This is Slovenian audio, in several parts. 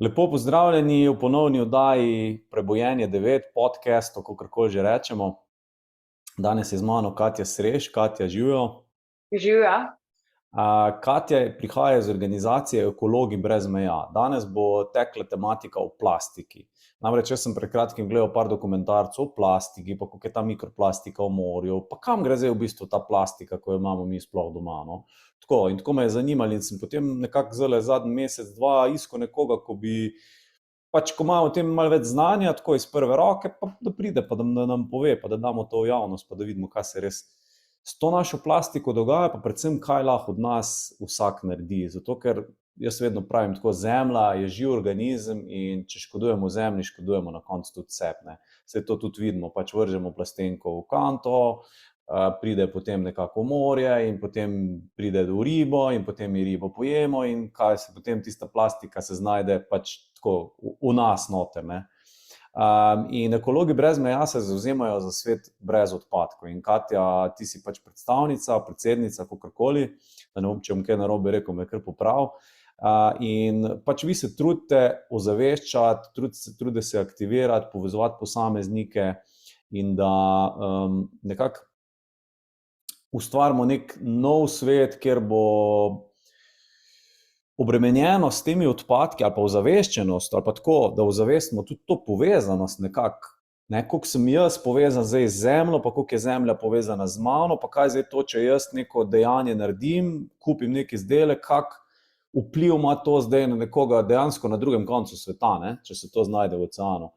Lepo pozdravljeni v ponovni oddaji Prebojenje 9, podcast, kakorkoli že rečemo. Danes je z mano Katja Sreš. Katja, živijo. Živja. Katja prihaja iz organizacije Ekologi brez meja. Danes bo tekla tematika o plastiki. Namreč jaz sem pred kratkim gledal par dokumentarcev o plastiki, pa kako je ta mikroplastika v morju, pa kam gre zdaj v bistvu ta plastika, ko jo imamo mi sploh doma. No? Tako me je zanimalo in sem potem nekako zelo zadnji mesec, dva iskal nekoga, ko bi, ko ima o tem malo več znanja, tako iz prve roke, pa da pride, pa da nam pove, pa da damo to v javnost, pa da vidimo, kaj se res s to našo plastiko dogaja, pa predvsem, kaj lahko od nas vsak naredi. Zato, ker jaz vedno pravim tako, zemlja je živ organizem in če škodujemo zemlji, škodujemo na koncu tudi sebi. Saj to tudi vidimo, vržemo plastenko v kanto, pride potem nekako v morje in potem pride v ribo in potem mi ribo pojemo in kaj se potem tista plastika se znajde tako v nas noter. In Ekologi brez meja se zavzemajo za svet brez odpadkov. In Katja, ti si predstavnica, predsednica, kakorkoli, da ne bom, če bom kaj narobe rekel, me kar poprav. In vi se trudite ozaveščati, trudite se aktivirati, povezovati posameznike in da nekako ustvarimo nek nov svet, kjer bo obremenjenost s temi odpadki ali pa ozaveščenost, ali pa tako, da ozavestimo tudi to povezanost nekako. Koliko sem jaz povezan zdaj z zemljo, pa koliko je zemlja povezana z mano, pa kaj zdaj to, če jaz neko dejanje naredim, kupim nek izdelek, kak vpliv ima to zdaj na nekoga dejansko na drugem koncu sveta, če se to znajde v oceanu.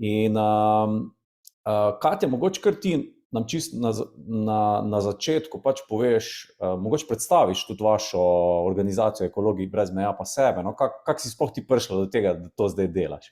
In Katja, mogoče kar ti nam čisto na začetku poveš, mogoče predstaviš tudi vašo organizacijo Ekologi brez meja pa sebe. Kako si sploh ti prišla do tega, da to zdaj delaš?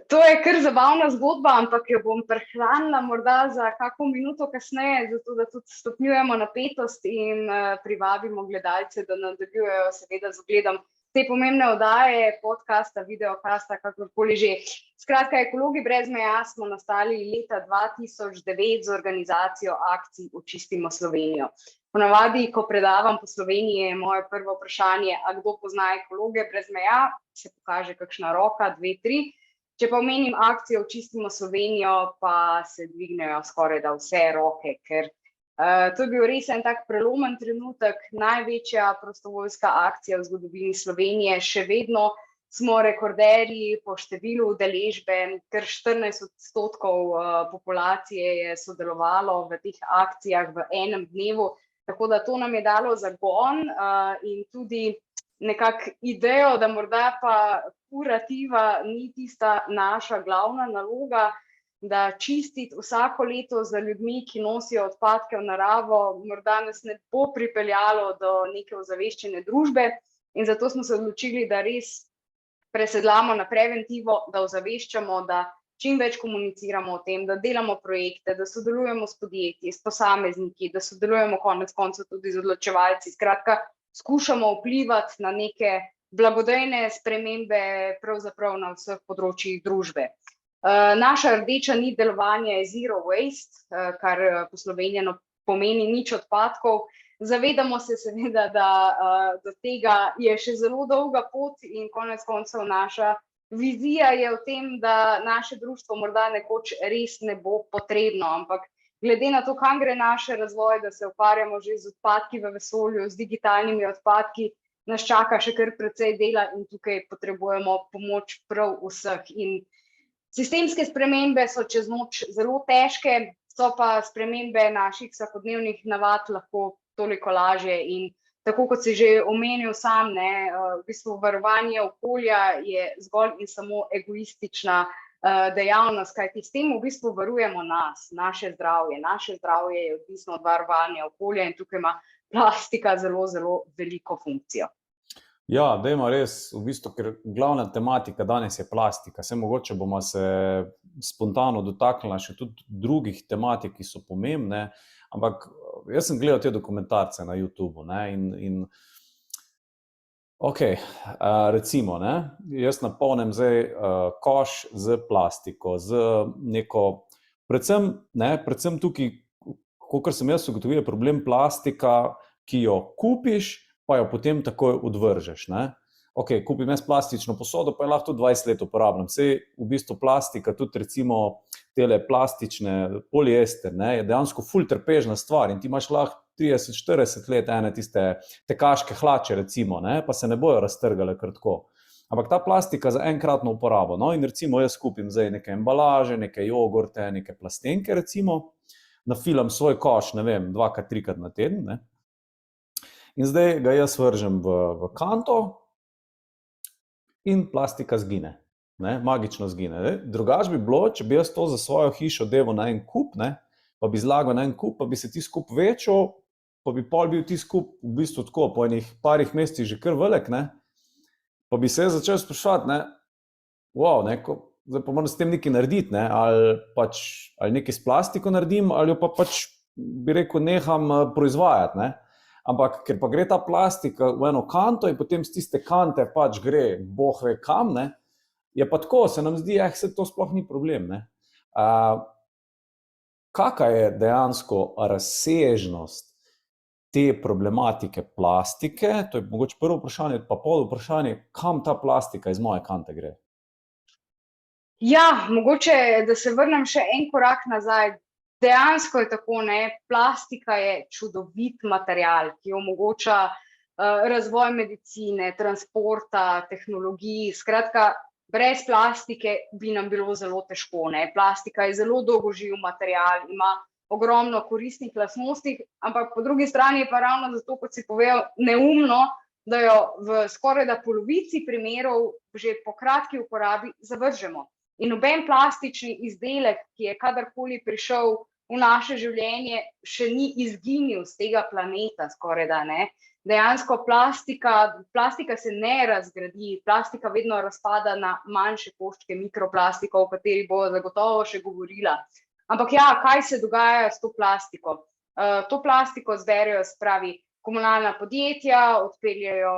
To je kar zabavna zgodba, ampak jo bom prehranila morda za kako minuto kasneje, zato da tudi stopnjujemo napetost in privabimo gledalce, da nadaljujejo seveda z ogledom te pomembne oddaje, podcasta, videokasta, kakorkoli že. Skratka, Ekologi brez meja smo nastali leta 2009 z organizacijo akcij Očistimo Slovenijo. Ponavadi, ko predavam po Sloveniji, je moje prvo vprašanje, a kdo pozna Ekologe brez meja, se pokaže kakšna roka, 2, 3. Če pa omenim akcijo Očistimo Slovenijo, pa se dvignejo skorajda vse roke, ker to je bil res en tak prelomen trenutek, največja prostovoljska akcija v zgodovini Slovenije, še vedno smo rekorderji po številu udeležbe, ker 14% populacije je sodelovalo v teh akcijah v enem dnevu, tako da to nam je dalo zagon in tudi nekako idejo, da morda pa kurativa ni tista naša glavna naloga, da čistiti vsako leto za ljudmi, ki nosijo odpadke v naravo, morda nas ne bo pripeljalo do neke ozaveščene družbe. In zato smo se odločili, da res presedlamo na preventivo, da ozaveščamo, da čim več komuniciramo o tem, da delamo projekte, da sodelujemo s podjetji, s posamezniki, da sodelujemo konec koncev tudi z odločevalci. Skratka, skušamo vplivati na neke blagodejne spremembe pravzaprav na vseh področjih družbe. Naša rdeča nit delovanja je Zero Waste, kar poslovenjeno pomeni nič odpadkov. Zavedamo se seveda, da do tega je še zelo dolga pot in konec koncev naša vizija je v tem, da naše društvo morda nekoč res ne bo potrebno, ampak glede na to, kam gre naš razvoj, da se ukvarjamo že z odpadki v vesolju, z digitalnimi odpadki, nas čaka še kar precej dela in tukaj potrebujemo pomoč prav vseh. In sistemske spremembe so čez noč zelo težke, so pa spremembe naših vsakodnevnih navad lahko toliko lažje. In tako kot si že omenil sam, v bistvu varovanje okolja je zgolj in samo egoistična dejavnost, kajti s tem v bistvu varujemo nas, naše zdravje. Naše zdravje je odvisno od varovanja okolja in tukaj ima plastika zelo, zelo veliko funkcijo. Ja, dajmo res, v bistvu, ker glavna tematika danes je plastika. Saj mogoče bomo se spontano dotaknili še tudi drugih tematik, ki so pomembne, ampak jaz sem gledal te dokumentarce na YouTubeu in recimo, jaz napolnim zdaj koš z plastiko, z neko, predvsem tukaj, kakor sem jaz ugotovil, je problem plastika, ki jo kupiš, pa jo potem takoj odvržeš. ok, kupim jaz plastično posodo, pa je lahko tudi 20 let uporabljam. Sej v bistvu plastika, tudi recimo tele plastične, poliester, ne, je dejansko ful trpežna stvar in ti imaš lahko 30-40 let ene tiste tekaške hlače recimo, ne, pa se ne bojo raztrgale kar tako. Ampak ta plastika za enkratno uporabo, no, in recimo jaz kupim zdaj neke embalaže, neke jogurte, neke plastenke recimo, nafilam svoj koš, ne vem, 2-3 na teden, ne, in zdaj ga jaz vržem v kanto in plastika zgine, ne, magično zgine. Ne. Drugače bi bilo, če bi jaz to za svojo hišo deval na en kup, ne, pa bi zlagal na en kup, pa bi se ti skup večal, pa bi pol bil ti skup v bistvu tako, po enih parih mesecih že kar velik, ne, pa bi se začel spraševati, ne, wow, ne, zdaj pa moram s tem nekaj narediti, ne, ali nekaj s plastiko naredim, ali jo pa pač, bi rekel, neham proizvajati, ne. Ampak, ker pa gre ta plastika v eno kanto in potem z tiste kante pač gre boh ve kam, ne, je pa tako, se nam zdi, se to sploh ni problem, ne. Kaka je dejansko razsežnost te problematike plastike, to je mogoče prvo vprašanje, pa pol vprašanje, kam ta plastika iz moje kante gre? Ja, mogoče, da se vrnem še en korak nazaj. Dejansko je tako, ne, plastika je čudovit material, ki omogoča razvoj medicine, transporta, tehnologij. Skratka, brez plastike bi nam bilo zelo težko, ne. Plastika je zelo dolgoživ material, ima ogromno koristnih lastnosti, ampak po drugi strani je pa ravno zato, kot si povedal, neumno, da jo v skorajda polovici primerov že po kratki uporabi zavržemo. In noben plastični izdelek, ki je kadarkoli prišel v naše življenje, še ni izginil z tega planeta skorajda, ne. Dejansko plastika se ne razgradi, plastika vedno razpada na manjše koščke mikroplastikov, o kateri bo zagotovo še govorila. Ampak ja, kaj se dogaja s to plastiko? To plastiko zberejo, se pravi, komunalna podjetja, odpeljejo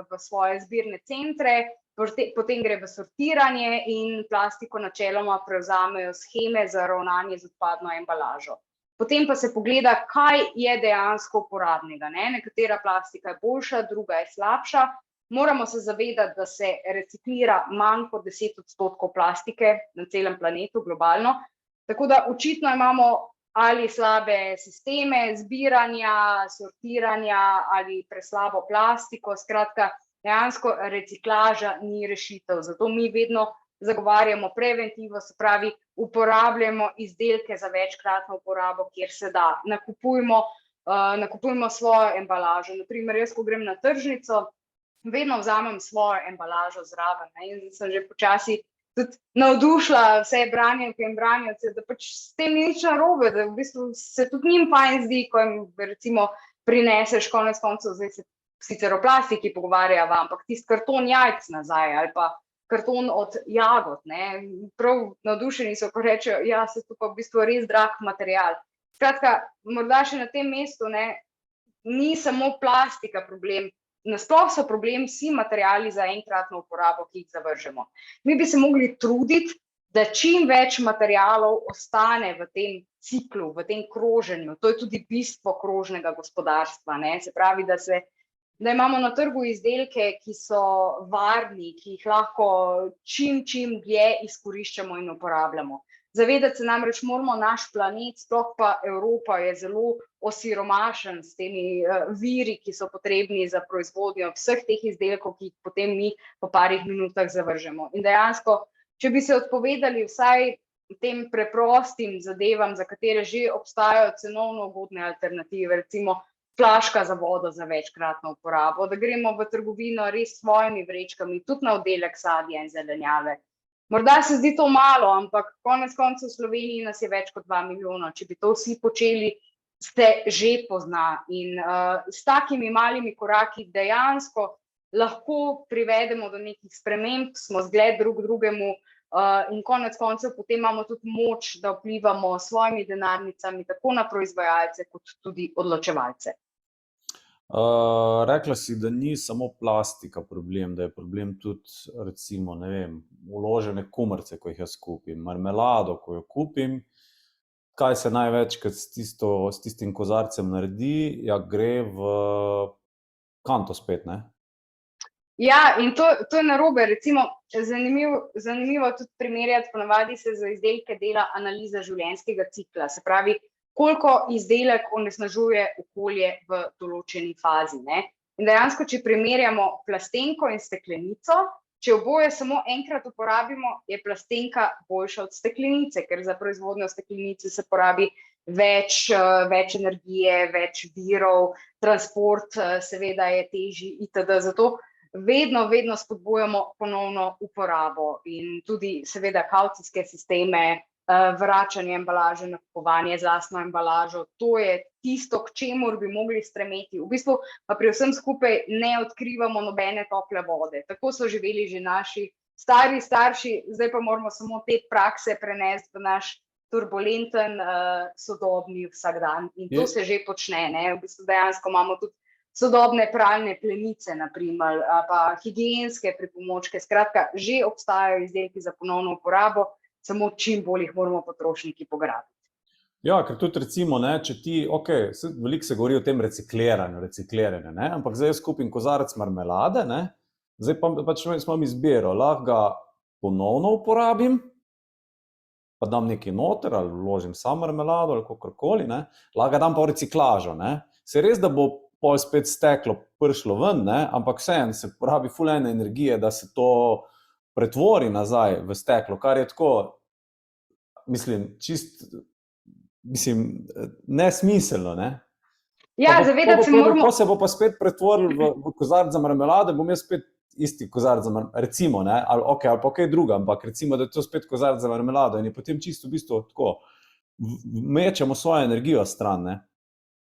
v svoje zbirne centre, potem gre v sortiranje in plastiko načeloma prevzamejo sheme za ravnanje z odpadno embalažo. Potem pa se pogleda, kaj je dejansko uporabnega, ne. Nekatera plastika je boljša, druga je slabša. Moramo se zavedati, da se reciklira manj kot 10% plastike na celem planetu globalno, tako da očitno imamo ali slabe sisteme zbiranja, sortiranja ali preslabo plastiko, skratka, dejansko reciklaža ni rešitev, zato mi vedno zagovarjamo preventivo, se pravi, uporabljamo izdelke za večkratno uporabo, kjer se da. Nakupujmo svojo embalažo. Na primer, jaz, ko grem na tržnico, vedno vzamem svojo embalažo zraven, ne, in sem že počasi tudi navdušila vse branjevke in branjevce, da pač s tem ni nič narobe, da v bistvu se tudi njim fajn zdi, ko jim recimo prineseš konec koncev, zdaj se sicer o plastiki pogovarjava, ampak tisti karton jajc nazaj ali pa karton od jagod, ne, prav navdušeni so, ko rečejo, ja, se to pa v bistvu res drag material. Skratka, morda še na tem mestu, ne, ni samo plastika problem, nasploh so problem vsi materiali za enkratno uporabo, ki jih zavržemo. Mi bi se mogli truditi, da čim več materialov ostane v tem ciklu, v tem kroženju. To je tudi bistvo krožnega gospodarstva, ne, se pravi, da imamo na trgu izdelke, ki so varni, ki jih lahko čim dlje izkoriščamo in uporabljamo. Zavedati se namreč moramo, naš planet, sploh pa Evropa, je zelo osiromašen s temi viri, ki so potrebni za proizvodnjo vseh teh izdelkov, ki jih potem mi po parih minutah zavržemo. In dejansko, če bi se odpovedali vsaj tem preprostim zadevam, za katere že obstajajo cenovno ugodne alternative, recimo flaška za vodo za večkratno uporabo, da gremo v trgovino res s svojimi vrečkami, tudi na oddelek sadja in zelenjave. Morda se zdi to malo, ampak konec koncev v Sloveniji nas je več kot 2 milijona. Če bi to vsi počeli, se že pozna. In s takimi malimi koraki dejansko lahko privedemo do nekih sprememb, smo zgled drug drugemu in konec koncev potem imamo tudi moč, da vplivamo s svojimi denarnicami tako na proizvajalce kot tudi odločevalce. Rekla si, da ni samo plastika problem, da je problem tudi, recimo, ne vem, vložene kumarice, ko jih jaz kupim, marmelado, ko jo kupim, kaj se največkrat s tistim kozarcem naredi, ja, gre v kanto spet, ne? Ja, in to je narobe. Recimo, zanimivo tudi primerjati, ponavadi se za izdelke dela analiza življenjskega cikla, se pravi, koliko izdelek onesnažuje okolje v določeni fazi, ne. In dejansko, če primerjamo plastenko in steklenico, če oboje samo enkrat uporabimo, je plastenka boljša od steklenice, ker za proizvodnjo steklenice se porabi več energije, več virov, transport seveda je težji itd. Zato vedno spodbujamo ponovno uporabo in tudi seveda kavcijske sisteme, vračanje embalaže, nakupovanje z lastno embalažo. To je tisto, k čemur bi mogli stremeti. V bistvu pa pri vsem skupaj ne odkrivamo nobene tople vode. Tako so živeli že naši stari starši, zdaj pa moramo samo te prakse prenesti v naš turbulenten, sodobni vsakdan. In to se že počne, ne. V bistvu dejansko imamo tudi sodobne pralne plenice, na primer, pa higienske pripomočke. Skratka, že obstajajo izdelki za ponovno uporabo, samo čim bolj jih moramo potrošniki pograbiti. Ja, ker tudi recimo, ne, če ti, veliko se govori o tem recikliranju, ne, ampak zdaj jaz kupim kozarec marmelade, ne, zdaj pač imam izbiro, lahko ga ponovno uporabim, pa dam nekaj noter, ali vložim sam marmelado, ali kakorkoli, ne, lahko ga dam pa v reciklažo, ne. Se res, da bo pol spet steklo prišlo ven, ne, ampak vseeno se porabi ful ene energije, da se to pretvori nazaj v steklo, kar je tako, nesmiselno, ne. Ja, zavedati se moramo. Ko se bo pa spet pretvoril v kozarec za marmelado, bom jaz spet isti kozarec za marmelado, recimo, ne, ali pa kaj druga, ampak recimo, da je to spet kozarec za marmelado in je potem čisto v bistvu tako, mečemo svojo energijo stran, ne.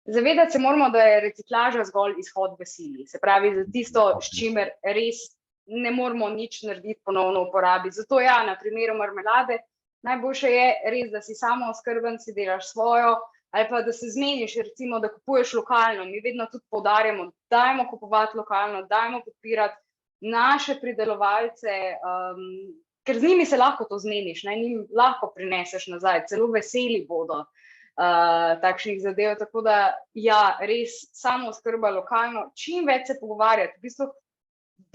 Zavedati se moramo, da je reciklaža zgolj izhod v sili. Se pravi, za tisto, s čimer res ne moramo nič narediti ponovno uporabi. Zato ja, na primeru marmelade, najboljše je res, da si samooskrben, si delaš svojo, ali pa da se zmeniš, recimo, da kupuješ lokalno. Mi vedno tudi poudarjamo, dajmo kupovati lokalno, dajmo podpirati naše pridelovalce, ker z njimi se lahko to zmeniš, ne, njim lahko prineseš nazaj, celo veseli bodo takšnih zadev, tako da ja, res samooskrba lokalno, čim več se pogovarjati.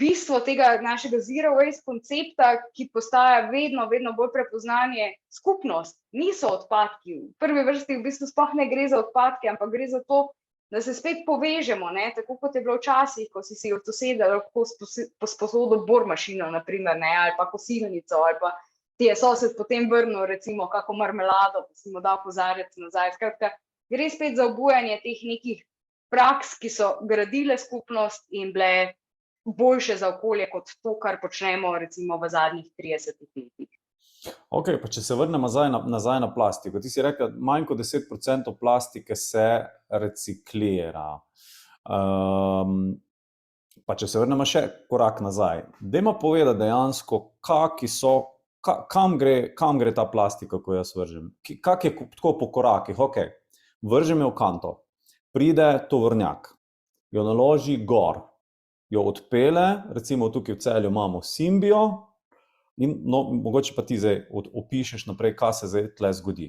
Bistvo tega našega zero waste koncepta, ki postaja vedno bolj prepoznan, je skupnost, niso odpadki. V prvi vrsti v bistvu sploh ne gre za odpadke, ampak gre za to, da se spet povežemo, ne, tako kot je bilo včasih, ko si od soseda lahko posodil bormašino, na primer, ne, ali pa kosilnico, ali pa ti je sosed potem vrnil recimo kako marmelado, pa si mu dal kozarec nazaj. Skratka, gre spet za obujanje teh nekih praks, ki so gradile skupnost in bile boljše za okolje kot to, kar počnemo recimo v zadnjih 30 letih. Ok, pa če se vrnem nazaj na plastiko. Ti si rekla, manj kot 10% plastike se reciklira. Pa če se vrnemo še korak nazaj. Dajmo povedati dejansko, kam gre ta plastika, ko jaz vržem? Kak je tako po korakih? Ok, vržem jo v kanto, pride tovornjak, jo naloži gor, jo odpele, recimo tukaj v Celju imamo Simbijo, in mogoče pa ti zdaj opišeš naprej, kaj se zdaj tle zgodi.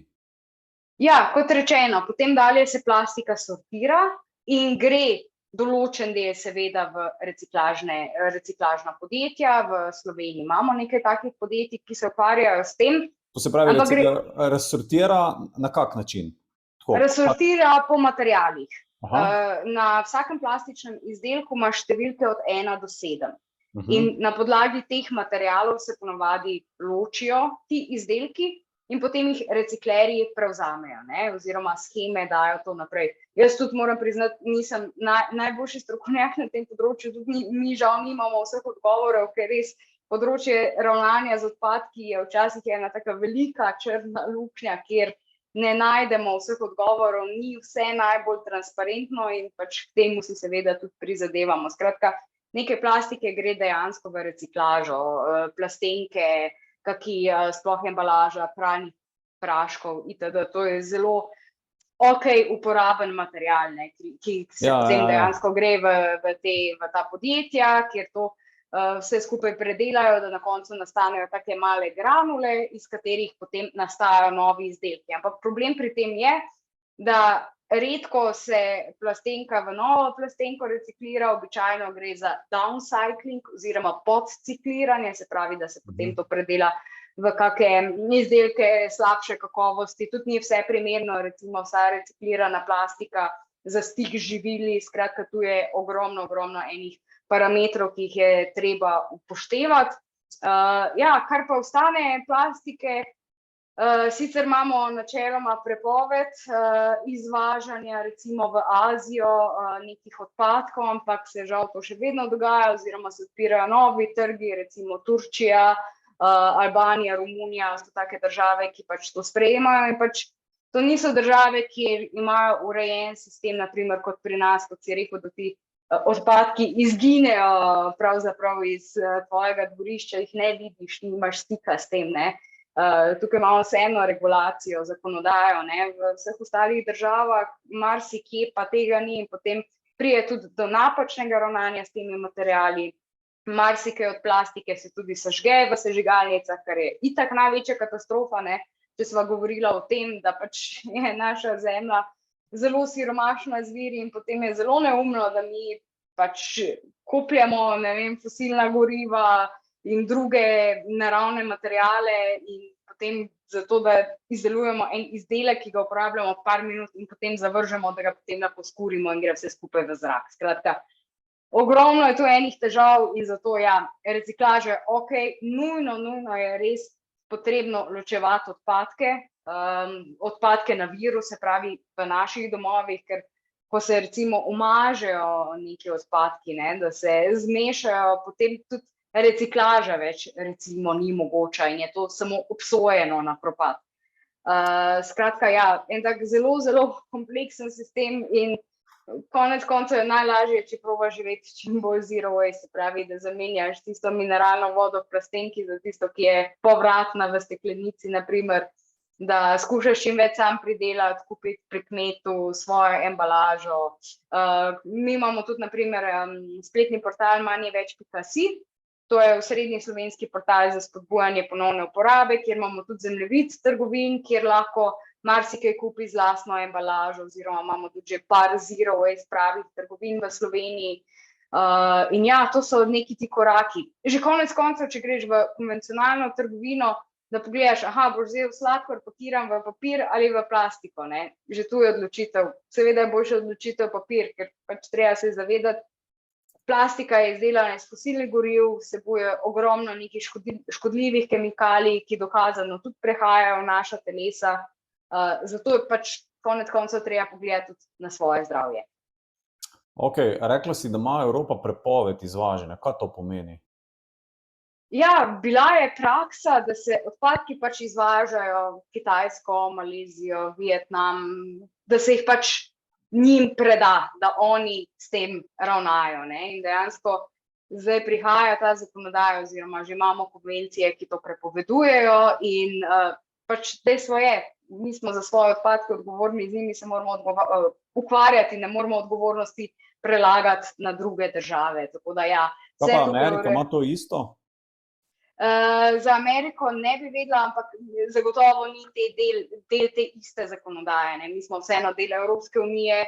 Ja, kot rečeno, potem dalje se plastika sortira in gre določen del seveda v reciklažna podjetja. V Sloveniji imamo nekaj takih podjetij, ki se ukvarjajo s tem. To se pravi, razsortira na kak način? Razsortira po materialih. Na vsakem plastičnem izdelku imaš številke od 1 do 7. In na podlagi teh materialov se ponavadi ločijo ti izdelki in potem jih reciklerji prevzamejo, ne, oziroma sheme dajo to naprej. Jaz tudi moram priznati, nisem najboljši strokovnjak na tem področju, tudi mi žal nimamo vseh odgovorov, ker res področje ravnanja z odpadki je včasih ena taka velika črna luknja, kjer ne najdemo vseh odgovorov, ni vse najbolj transparentno in pač k temu si seveda tudi prizadevamo. Skratka, nekaj plastike gre dejansko v reciklažo, plastenke, kaki sploh embalaža, pralnih praškov itd. To je zelo uporaben material, ne, ki se potem dejansko gre v ta podjetja, kjer to vse skupaj predelajo, da na koncu nastanejo take male granule, iz katerih potem nastajajo novi izdelki. Ampak problem pri tem je, da redko se plastenka v novo plastenko reciklira, običajno gre za downcycling oziroma podcikliranje, se pravi, da se potem to predela v kakšne izdelke slabše kakovosti, tudi ni vse primerno, recimo vsa reciklirana plastika za stik z živili, skratka tu je ogromno enih parametrov, ki jih je treba upoštevati. Kar pa ostane plastike, sicer imamo načeloma prepoved izvažanja recimo v Azijo nekih odpadkov, ampak se žal to še vedno dogaja oziroma se odpirajo novi trgi, recimo Turčija, Albanija, Romunija, so take države, ki pač to sprejemajo in pač to niso države, ki imajo urejen sistem, naprimer kot pri nas, kot si rekel, da ti odpadki izginejo pravzaprav iz tvojega dvorišča, jih ne vidiš, nimaš stika s tem, ne. Tukaj imamo vseeno regulacijo, zakonodajo, ne, v vseh ostalih državah, marsikje pa tega ni in potem pride tudi do napačnega ravnanja s temi materiali. Marsikaj od plastike se tudi sežge v sežigalnicah, kar je itak največja katastrofa, ne, če sva govorila o tem, da pač je naša zemlja zelo siromašna z viri in potem je zelo neumno, da mi pač kopljamo, ne vem, fosilna goriva in druge naravne materiale in potem zato, da izdelujemo en izdelek, ki ga uporabljamo par minut in potem zavržemo, da ga potem poskurimo in gre vse skupaj v zrak. Skratka, ogromno je tu enih težav in zato reciklaža je okej, nujno je res potrebno ločevati odpadke na viru, se pravi v naših domovih, ker ko se recimo umažejo neki odpadki, ne, da se zmešajo, potem tudi reciklaža več recimo ni mogoča in je to samo obsojeno na propad. Skratka, en tak zelo kompleksen sistem in konec koncev je najlažje, če probaš živeti čim bolj zero waste, se pravi, da zamenjaš tisto mineralno vodo v plastenki za tisto, ki je povratna v steklenici, naprimer, da skušaš čim več sam pridelati, kupiti pri kmetu svojo embalažo. Mi imamo tudi, naprimer, spletni portal manjeveč.si, to je osrednji slovenski portal za spodbujanje ponovne uporabe, kjer imamo tudi zemljevid trgovin, kjer lahko marsikaj kupi z lastno embalažo oziroma imamo tudi že par zero waste pravih trgovin v Sloveniji. In to so neki ti koraki. Že konec koncev, če greš v konvencionalno trgovino, da pogledaš, boš vzel sladkor, pakiran v papir ali v plastiko, ne. Že tu je odločitev. Seveda je boljša odločitev papir, ker pač treba se zavedati, plastika je izdelana iz fosilnih goriv, vsebuje ogromno nekih škodljivih kemikalij, ki dokazano tudi prehajajo v naša telesa. Zato je pač konec koncev treba pogledati tudi na svoje zdravje. Rekla si, da ima Evropa prepoved izvažanja. Kaj to pomeni? Bila je praksa, da se odpadki pač izvažajo v Kitajsko, Malezijo, Vietnam, da se jih pač njim preda, da oni s tem ravnajo, ne. In dejansko zdaj prihaja ta zakonodaja oziroma že imamo konvencije, ki to prepovedujejo in pač dejstvo je, mi smo za svoje odpadke odgovorni, z njimi se moramo ukvarjati, ne moramo odgovornosti prelagati na druge države. Tako da Kaj pa Amerika ima to isto? Za Ameriko ne bi vedela, ampak zagotovo ni del te iste zakonodaje, ne. Mi smo vseeno del Evropske unije,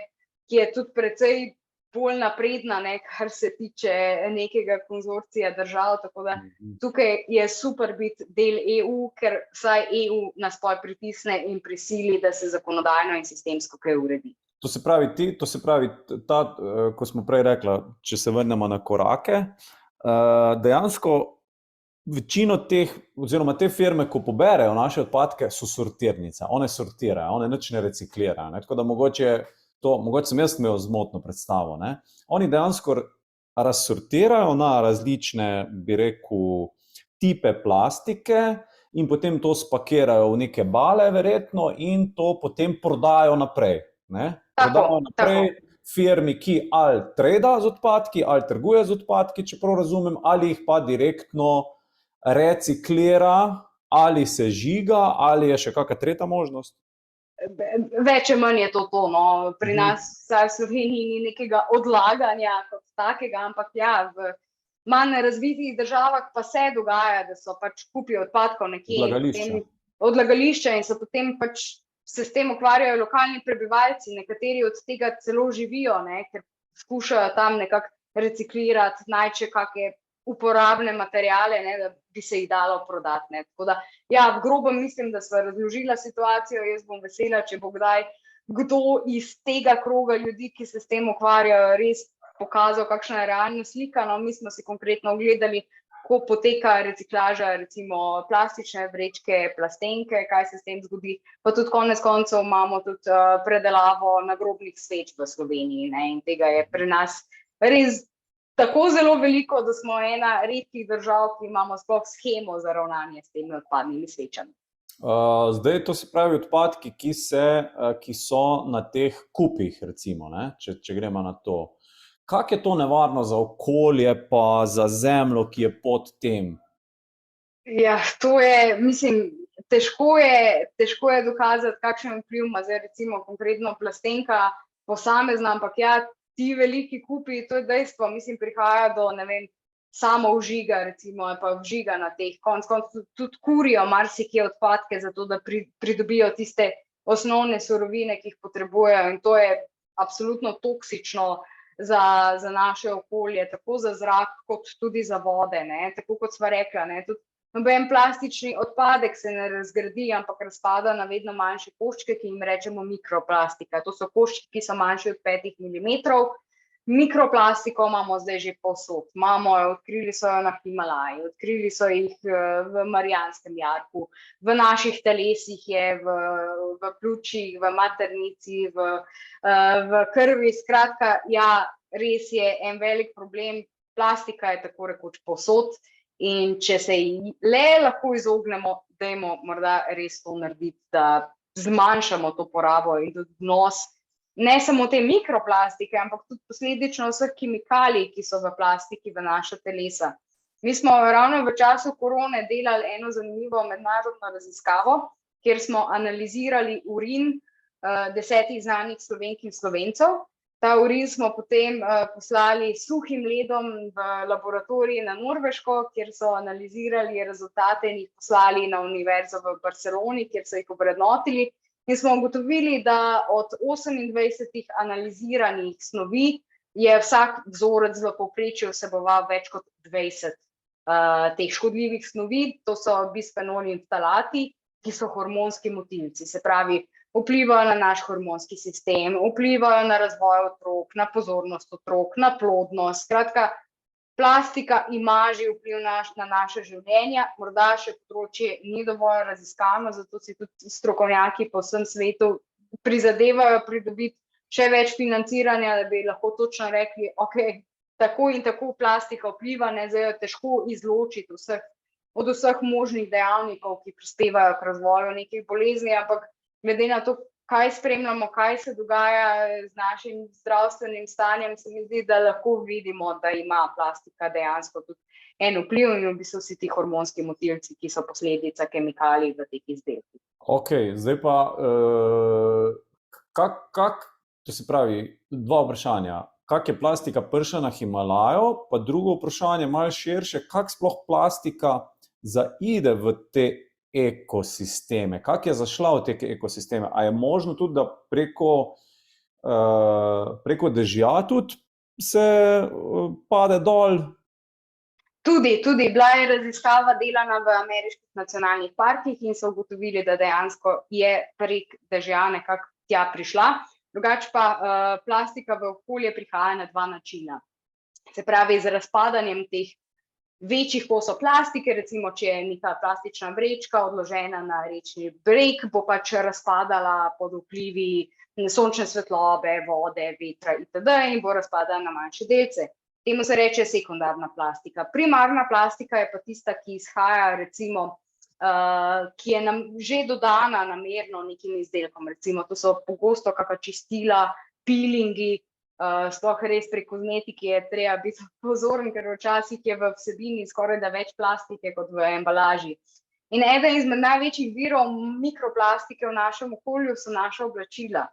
ki je tudi precej bolj napredna, ne, kar se tiče nekega konzorcija držav, tako da tukaj je super biti del EU, ker vsaj EU nas pol pritisne in prisili, da se zakonodajno in sistemsko kaj uredi. To se pravi, ko smo prej rekla, če se vrnemo na korake, dejansko večino teh, oziroma te firme, ko poberejo naše odpadke, so sortirnice. One sortirajo, one nič ne reciklirajo, ne. Tako da mogoče sem jaz imel zmotno predstavo, ne. Oni dejansko razsortirajo na različne, bi rekel, tipe plastike in potem to spakirajo v neke bale verjetno in to potem prodajo naprej, ne. Prodajo naprej firmi, ki ali trada z odpadki, ali trguje z odpadki, čeprav razumem, ali jih pa direktno reciklira, ali sežiga, ali je še kakšna tretja možnost? Več manj je to, no. Pri nas v Sloveniji ni nekega odlaganja kot takega, ampak v manj razvitih državah pa se dogaja, da so pač kupijo odpadkov nekje odlagališča in so potem pač se s tem ukvarjajo lokalni prebivalci, nekateri od tega celo živijo, ne, ker skušajo tam nekako reciklirati, najče kakšne uporabne materijale, ne, da bi se jih dalo prodati. Ne. Tako da, ja, v grobo mislim, da sva razložila situacijo, jaz bom vesela, če bo kdo iz tega kroga ljudi, ki se s tem ukvarjajo, res pokazal, kakšna je realna slika. No, mi smo si konkretno ogledali, kako poteka reciklaža, recimo plastične vrečke, plastenke, kaj se s tem zgodi, pa tudi konec koncev imamo tudi predelavo nagrobnih sveč v Sloveniji, ne, in tega je pri nas res tako zelo veliko, da smo ena redkih držav, ki imamo sploh shemo za ravnanje s temi odpadnimi svečami. Zdaj, to se pravi odpadki, ki so na teh kupih, recimo, ne? Če gremo na to. Kako je to nevarno za okolje pa za zemljo, ki je pod tem? Ja, to je, mislim, težko je dokazati, kakšen vpliv ima zdaj recimo konkretno plastenka posamezna, ampak ja, ti veliki kupi, to je dejstvo, mislim, prihaja do, ne vem, samo vžiga, recimo, pa vžiga na teh, konc tudi kurijo marsikje odpadke, zato da pridobijo tiste osnovne surovine, ki jih potrebujejo, in to je absolutno toksično za naše okolje, tako za zrak, kot tudi za vode, ne, tako kot sva rekla, ne, tudi noben plastični odpadek se ne razgradi, ampak razpada na vedno manjše koščke, ki jim rečemo mikroplastika. To so koščki, ki so manjši od 5 milimetrov. Mikroplastiko imamo zdaj že povsod. Odkrili so jo na Himalaji, odkrili so jih v Marijanskem jarku, v naših telesih je, v pljučih, v maternici, v krvi. Skratka, ja, res je en velik problem. Plastika je tako rekoč povsod. In če se ji lahko izognemo, dajmo morda res to narediti, da zmanjšamo to porabo in tudi vnos ne samo te mikroplastike, ampak tudi posledično vseh kemikalij, ki so v plastiki v naša telesa. Mi smo ravno v času korone delali eno zanimivo mednarodno raziskavo, kjer smo analizirali urin 10 znanih Slovenk in Slovencev. Ta urin smo potem poslali s suhim ledom v laboratorij na Norveško, kjer so analizirali rezultate in jih poslali na Univerzo v Barceloni, kjer so jih ovrednotili. In smo ugotovili, da od 28 analiziranih snovi je vsak vzorec v povprečju vseboval več kot 20 teh škodljivih snovi. To so bisfenoli in ftalati, ki so hormonski motilci, se pravi, vplivajo na naš hormonski sistem, vplivajo na razvoj otrok, na pozornost otrok, na plodnost. Skratka, plastika ima že vpliv na naše življenja, morda še področje ni dovolj raziskano, zato si tudi strokovnjaki po vsem svetu prizadevajo pridobiti še več financiranja, da bi lahko točno rekli, ok, tako in tako plastika vpliva, ne, zdaj je težko izločiti od vseh možnih dejavnikov, ki prispevajo k razvoju nekih bolezni, ampak glede na to, kaj spremljamo, kaj se dogaja z našim zdravstvenim stanjem, se mi zdi, da lahko vidimo, da ima plastika dejansko tudi en vpliv in v bistvu vsi ti hormonski motilci, ki so posledica kemikalij v teh izdelkih. Ok, zdaj pa, to se pravi, dva vprašanja. Kak je plastika prišla na Himalajo, pa drugo vprašanje, malo širše, kak sploh plastika zaide v te ekosisteme? Kak je zašla v te ekosisteme? A je možno tudi, da preko dežja tudi se pade dol? Tudi bila je raziskava delana v ameriških nacionalnih parkih in so ugotovili, da dejansko je prek dežja nekako tja prišla. Drugače pa plastika v okolje prihaja na dva načina. Se pravi, z razpadanjem teh večjih kosov plastike, recimo, če je neka plastična vrečka odložena na rečni breg, bo pač razpadala pod vplivi sončne svetlobe, vode, vetra itd. In bo razpadala na manjše delce. Temu se reče sekundarna plastika. Primarna plastika je pa tista, ki izhaja, recimo, ki je že dodana namerno nekim izdelkom. Recimo, to so pogosto kakšna čistila, peelingi, sploh res pri kozmetiki je treba biti pozoren, ker včasih je v vsebini skoraj da več plastike kot v embalaži. In eden izmed največjih virov mikroplastike v našem okolju so naša oblačila.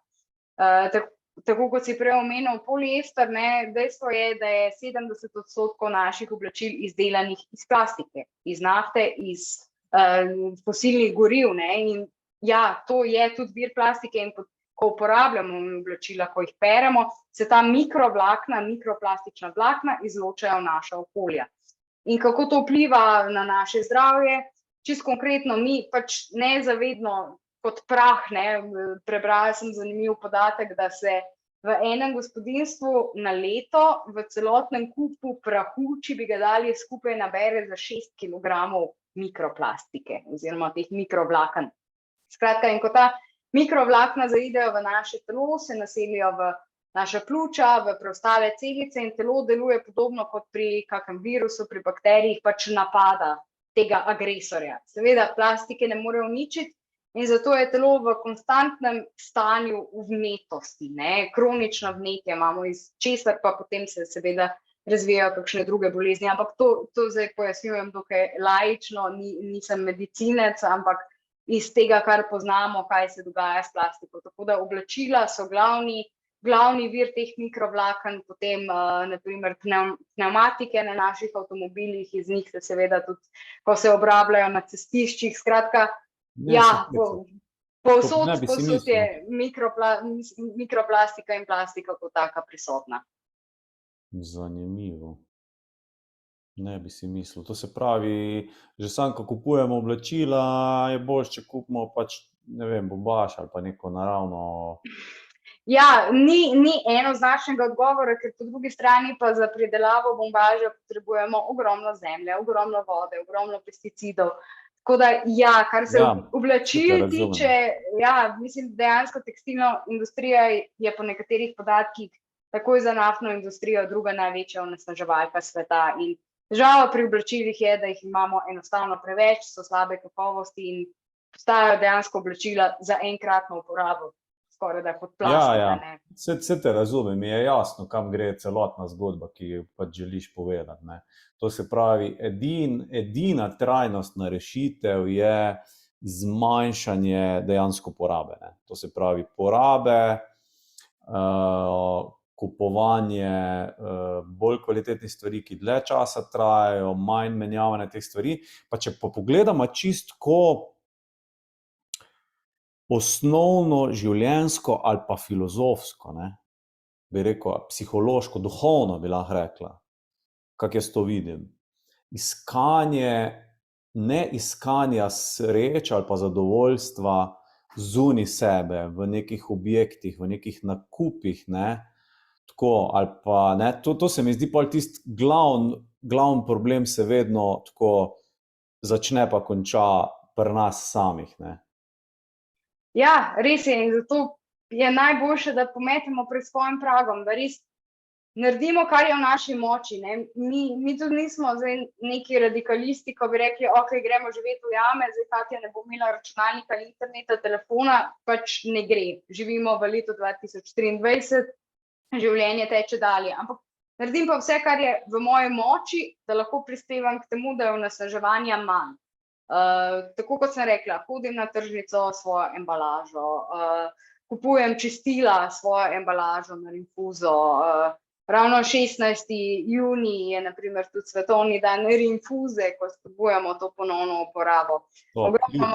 Tako kot si prej omenil poliester, ne, dejstvo je, da je 70% naših oblačil izdelanih iz plastike, iz nafte, iz fosilnih goriv, ne, in ja, to je tudi vir plastike in ko uporabljamo oblačila, ko jih peremo, se ta mikrovlakna, mikroplastična vlakna izločajo v naša okolja. In kako to vpliva na naše zdravje? Čisto konkretno, mi pač nezavedno kot prah, prebrala sem zanimiv podatek, da se v enem gospodinjstvu na leto v celotnem kupu prahu, če bi ga dali skupaj, nabere za 6 kilogramov mikroplastike oziroma teh mikrovlaken. Skratka, in ko ta mikrovlakna zaidejo v naše telo, se naselijo v naša pljuča, v preostale celice in telo deluje podobno kot pri kakem virusu, pri bakterijih, pač napada tega agresorja. Seveda plastike ne more uničiti in zato je telo v konstantnem stanju vnetosti, kronično vnetje imamo, iz česar pa potem se seveda razvijajo kakšne druge bolezni, ampak to zdaj pojasnjujem dokaj laično, nisem medicinec, ampak iz tega, kar poznamo, kaj se dogaja s plastiko. Tako da oblačila so glavni vir teh mikrovlaken, potem naprimer pnevmatike na naših avtomobilih, iz njih se seveda tudi, ko se obrabljajo na cestiščih, skratka, povsod je mikroplastika in plastika kot taka prisotna. Zanimivo. Ne bi si mislil. To se pravi, že sam, ko kupujemo oblačila, je bolj, če kupimo pač, ne vem, bombaž ali pa neko naravno... Ja, ni enoznačnega odgovora, ker po drugi strani pa za pridelavo bombaža potrebujemo ogromno zemlje, ogromno vode, ogromno pesticidov. Tako da, kar se oblačil tiče, mislim, dejansko tekstilna industrija je po nekaterih podatkih takoj za naftno industrijo druga največja onesnaževalka sveta. In težava pri oblačilih je, da jih imamo enostavno preveč, so slabe kakovosti in postajajo dejansko oblačila za enkratno uporabo, skoraj da kot plastika. Vse te razumem, mi je jasno, kam gre celotna zgodba, ki jo pač želiš povedati. To se pravi, edina trajnostna rešitev je zmanjšanje dejansko porabe. To se pravi, porabe, kupovanje bolj kvalitetnih stvari, ki dlje časa trajajo, manj menjavanje teh stvari. Pa če pa pogledamo čistko osnovno življenjsko ali pa filozofsko, bi rekel, psihološko, duhovno bi lahko rekla, kako jaz to vidim. Ne iskanja sreče ali pa zadovoljstva zunaj sebe, v nekih objektih, v nekih nakupih, tako, ali pa, to se mi zdi pa tisti glavni problem se vedno tako začne pa konča pri nas samih, Ja, res je, in zato je najboljše, da pometemo pred svojim pragom, da res naredimo, kar je v naši moči. Mi tudi nismo zdaj neki radikalisti, ko bi rekli, ok, gremo živeti v jame, zdaj Katja ne bo imela računalnika, interneta, telefona, pač ne gre. Živimo v letu 2023, življenje teče dalje. Ampak naredim pa vse, kar je v moji moči, da lahko prispevam k temu, da je onesnaževanja manj. Tako kot sem rekla, hodim na tržnico svojo embalažo, kupujem čistila svojo embalažo na rinfuzo, ravno 16. junij je naprimer tudi svetovni dan rinfuze, ko spodbujamo to ponovno uporabo. Ogromno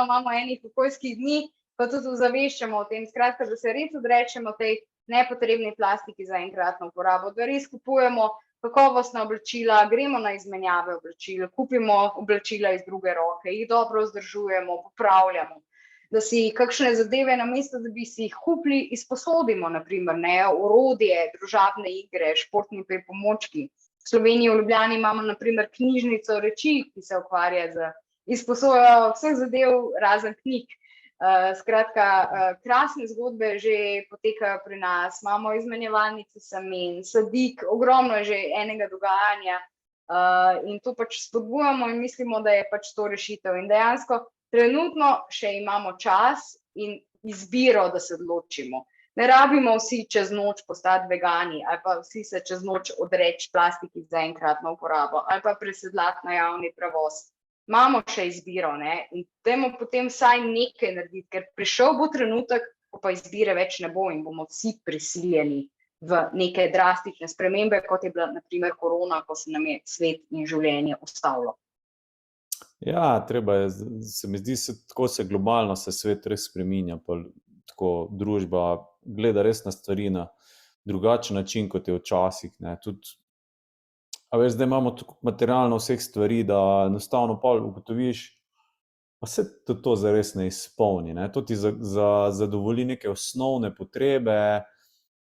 imamo enih okoljskih dni, pa tudi ozaveščamo o tem, skratka, da se res odrečemo tej nepotrebni plastiki za enkratno uporabo, da res kupujemo kakovostna oblačila, gremo na izmenjave oblačil, kupimo oblačila iz druge roke, jih dobro vzdržujemo, popravljamo, da si kakšne zadeve namesto, da bi si jih kupili, izposodimo, naprimer, orodje, družabne igre, športni pripomočki. V Sloveniji, v Ljubljani imamo naprimer knjižnico reči, ki se ukvarja z izposojo vseh zadev razen knjig. Skratka, krasne zgodbe že potekajo pri nas, imamo izmenjevalnice semen, sadik, ogromno je že enega dogajanja in to pač spodbujamo in mislimo, da je pač to rešitev. In dejansko trenutno še imamo čas in izbiro, da se odločimo. Ne rabimo vsi čez noč postati vegani ali pa vsi se čez noč odreči plastiki za enkratno uporabo ali pa presedlati na javni prevoz. Imamo še izbiro, in dajmo potem vsaj nekaj narediti, ker prišel bo trenutek, ko pa izbire več ne bo in bomo vsi prisiljeni v neke drastične spremembe, kot je bila naprimer korona, ko se nam je svet in življenje ustavilo. Ja, treba je, se mi zdi, tako se globalno se svet res spreminja, pa tako družba gleda res na stvari na drugačen način, kot je včasih, ne. Tudi, a veš, zdaj imamo tako materialno vseh stvari, da enostavno pol ugotoviš, pa se tudi to zares ne izpolni, ne. To ti zadovolji neke osnovne potrebe,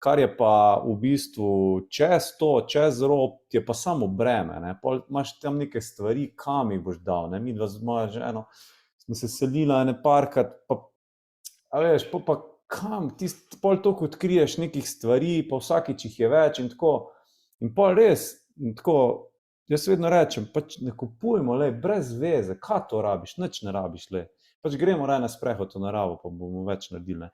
kar je pa v bistvu čez to, čez rob, ti je pa samo breme, ne. Pol imaš tam neke stvari, kam jih boš dal, ne. Midva z mojo ženo smo se selila ene parkrat, pa a veš, pol pa kam, pol toliko odkriješ nekih stvari, pa vsakič jih je več in tako. In pol res, in tako, jaz vedno rečem, pač ne kupujmo, lej, brez veze, kaj to rabiš, nič ne rabiš, lej. Pač gremo raje na sprehod v naravo, pa bomo več naredili, ne.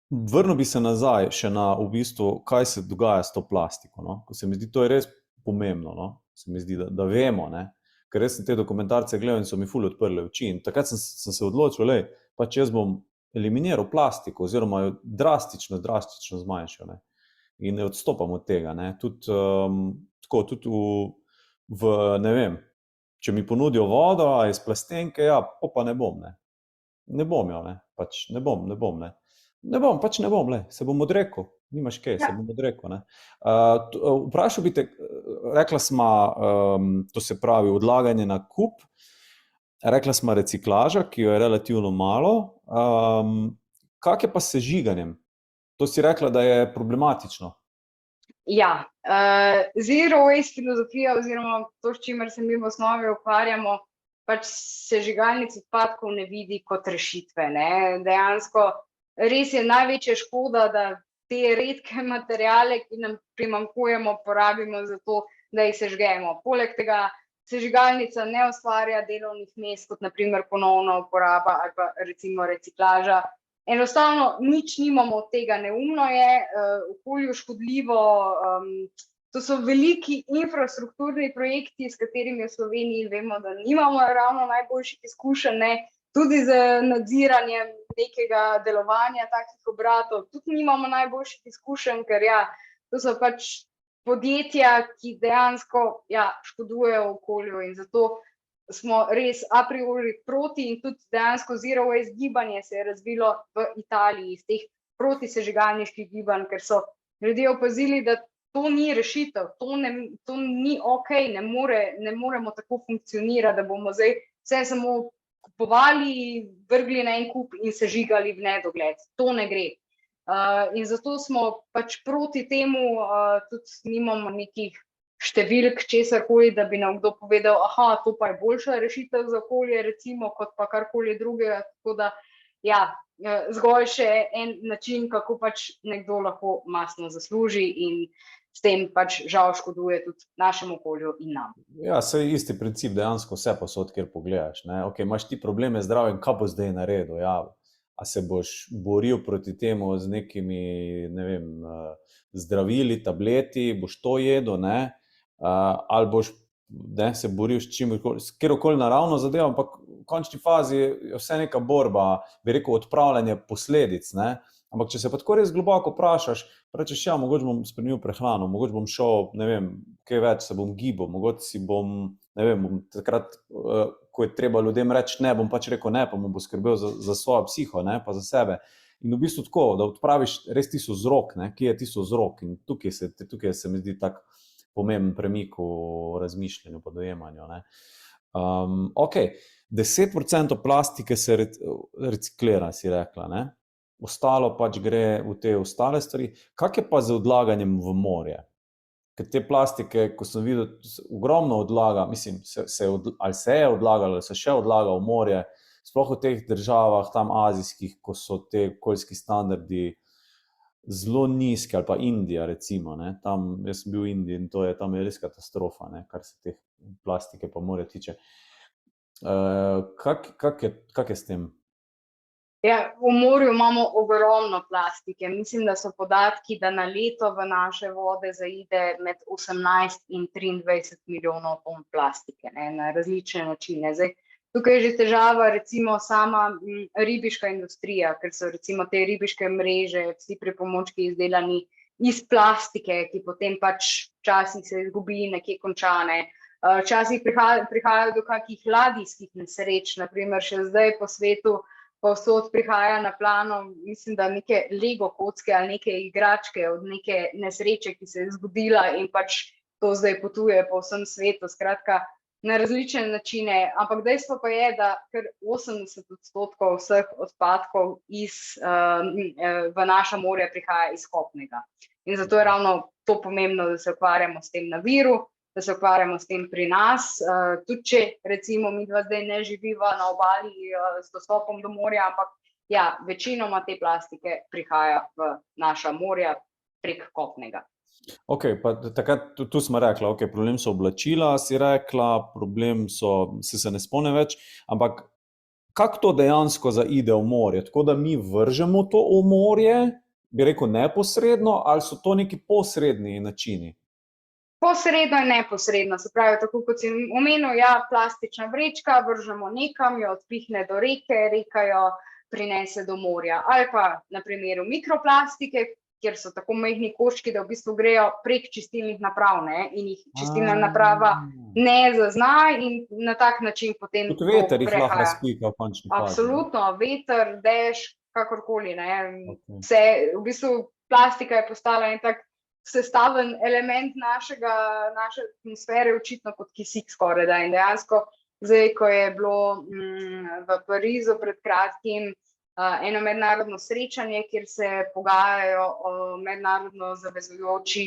Vrnil bi se nazaj še na v bistvu, kaj se dogaja s to plastiko, no. Ko se mi zdi, to je res pomembno, no. Se mi zdi, da vemo, ne. Ker res sem te dokumentarce gledal in so mi ful odprli oči in takrat sem se odločil, lej, pač jaz bom eliminiral plastiko oziroma jo drastično zmanjšal, ne. In ne odstopam od tega, ne. Tudi, tako, tudi ne vem, če mi ponudijo vodo iz plastenke, ja, pol pa ne bom, ne. Ne bom jo, ne, pač ne bom, ne. Ne bom, pač ne bom, glej, se bom odrekel, nimaš kaj, se bom odrekel, ne. Vprašal bi te, rekla sva, to se pravi odlaganje na kup, rekla sva reciklaža, ki jo je relativno malo, kak je pa s sežiganjem? To si rekla, da je problematično. Ja, zero waste filozofija oziroma to, s čimer se mi v osnovi ukvarjamo, pač sežigalnic odpadkov ne vidi kot rešitve, ne. Dejansko res je največja škoda, da te redke materiale, ki nam primanjkujemo, porabimo za to, da jih sežgemo. Poleg tega sežigalnica ne ustvarja delovnih mest, kot na primer ponovna uporaba ali pa recimo reciklaža. Enostavno nič nimamo od tega, neumno je, okolju škodljivo, to so veliki infrastrukturni projekti, s katerimi v Sloveniji vemo, da nimamo ravno najboljših izkušenj, ne. Tudi z nadziranjem nekega delovanja takih obratov, tudi nimamo najboljših izkušenj, ker ja, to so pač podjetja, ki dejansko, ja, škodujejo okolju in zato smo res a priori proti in tudi dejansko zero waste gibanje se je razvilo v Italiji iz teh protisežigalniških gibanj, ker so ljudje opazili, da to ni rešitev, to ni okej, ne moremo tako funkcionirati, da bomo zdaj vse samo kupovali, vrgli na en kup in sežigali v nedogled. To ne gre. In zato smo pač proti temu, tudi nimamo nekih številk, česarkoli, da bi nam kdo povedal, aha, to pa je boljša rešitev za okolje, recimo, kot pa karkoli drugega, tako da, ja, zgolj še en način, kako pač nekdo lahko mastno zasluži in s tem pač žal škoduje tudi našemu okolju in nam. Ja, saj isti princip dejansko vse posod, kjer pogledaš, ne. Okej, imaš ti probleme z zdravjem, kaj boš zdaj naredil, ja. A se boš boril proti temu z nekimi, ne vem, zdravili, tableti, boš to jedel, ne, ali boš, ne, se boril s katerokoli naravno zadevo, ampak v končni fazi je vse neka borba, bi rekel, odpravljanje posledic, ne. Ampak če se pa tako res globoko vprašaš, pa rečeš, ja, mogoče bom spremenil prehrano, mogoče bom šel, ne vem, kaj več se bom gibal, mogoče si bom, ne vem, bom takrat, ko je treba ljudem reči ne, bom pač rekel ne, pa bom poskrbel za svojo psiho, ne, pa za sebe. In v bistvu tako, da odpraviš res tisti vzrok, ne, kje je tisti vzrok, in tukaj se mi zdi tak pomemben premik v razmišljanju pa dojemanju, ne. Okej, 10% plastike se reciklira, si rekla, ne. Ostalo pač gre v te ostale stvari. Kak je pa z odlaganjem v morje? Ker te plastike, ko sem videl, ogromno odlaga, mislim, ali se je odlagalo, ali se še odlaga v morje, sploh v teh državah tam azijskih, ko so te okoljski standardi zelo nizki, ali pa Indija recimo, ne, tam, jaz sem bil v Indiji in tam je res katastrofa, ne, kar se te plastike pa morja tiče. Kak je s tem? Ja, v morju imamo ogromno plastike. Mislim, da so podatki, da na leto v naše vode zaide med 18 in 23 milijonov ton plastike, ne, na različne načine. Zdaj, tukaj je že težava recimo sama ribiška industrija, ker so recimo te ribiške mreže, vsi pripomočki izdelani iz plastike, ki potem pač včasih se izgubi, nekje končane. Včasih prihajajo do kakih ladijskih nesreč, naprimer še zdaj po svetu povsod prihaja na plano, mislim, da neke Lego kocke ali neke igračke od neke nesreče, ki se je zgodila in pač to zdaj potuje po vsem svetu, skratka, na različne načine, ampak dejstvo pa je, da kar 80% vseh odpadkov v naša morja prihaja iz kopnega. In zato je ravno to pomembno, da se ukvarjamo s tem na viru, da se ukvarjamo s tem pri nas. Tudi če recimo mi dva zdaj ne živiva na obali s dostopom do morja, ampak ja, večinoma te plastike prihaja v naša morja prek kopnega. Ok, pa takrat tu smo rekla, ok, problem so oblačila, si rekla, problem so, se ne spomnim več, ampak kako to dejansko zaide v morje? Tako da mi vržemo to v morje, bi rekel neposredno, ali so to neki posredni načini? Posredno in neposredno, se pravi, tako kot si omenil, ja, plastična vrečka, vržemo nekam, jo odpihne do reke, reka jo prinese do morja. Ali pa na primeru mikroplastike, kjer so tako majhni koščki, da v bistvu grejo prek čistilnih naprav, ne? In jih čistilna naprava ne zazna in na tak način potem tudi veter jih lahko razpika v končni fazi. Absolutno, veter, dež, kakorkoli, ne? Vse, v bistvu plastika je postala en tak sestaven element naše atmosfere, očitno kot kisik skoraj, da. In dejansko zdaj, ko je bilo v Parizu pred kratkim eno mednarodno srečanje, kjer se pogajajo o mednarodno zavezujoči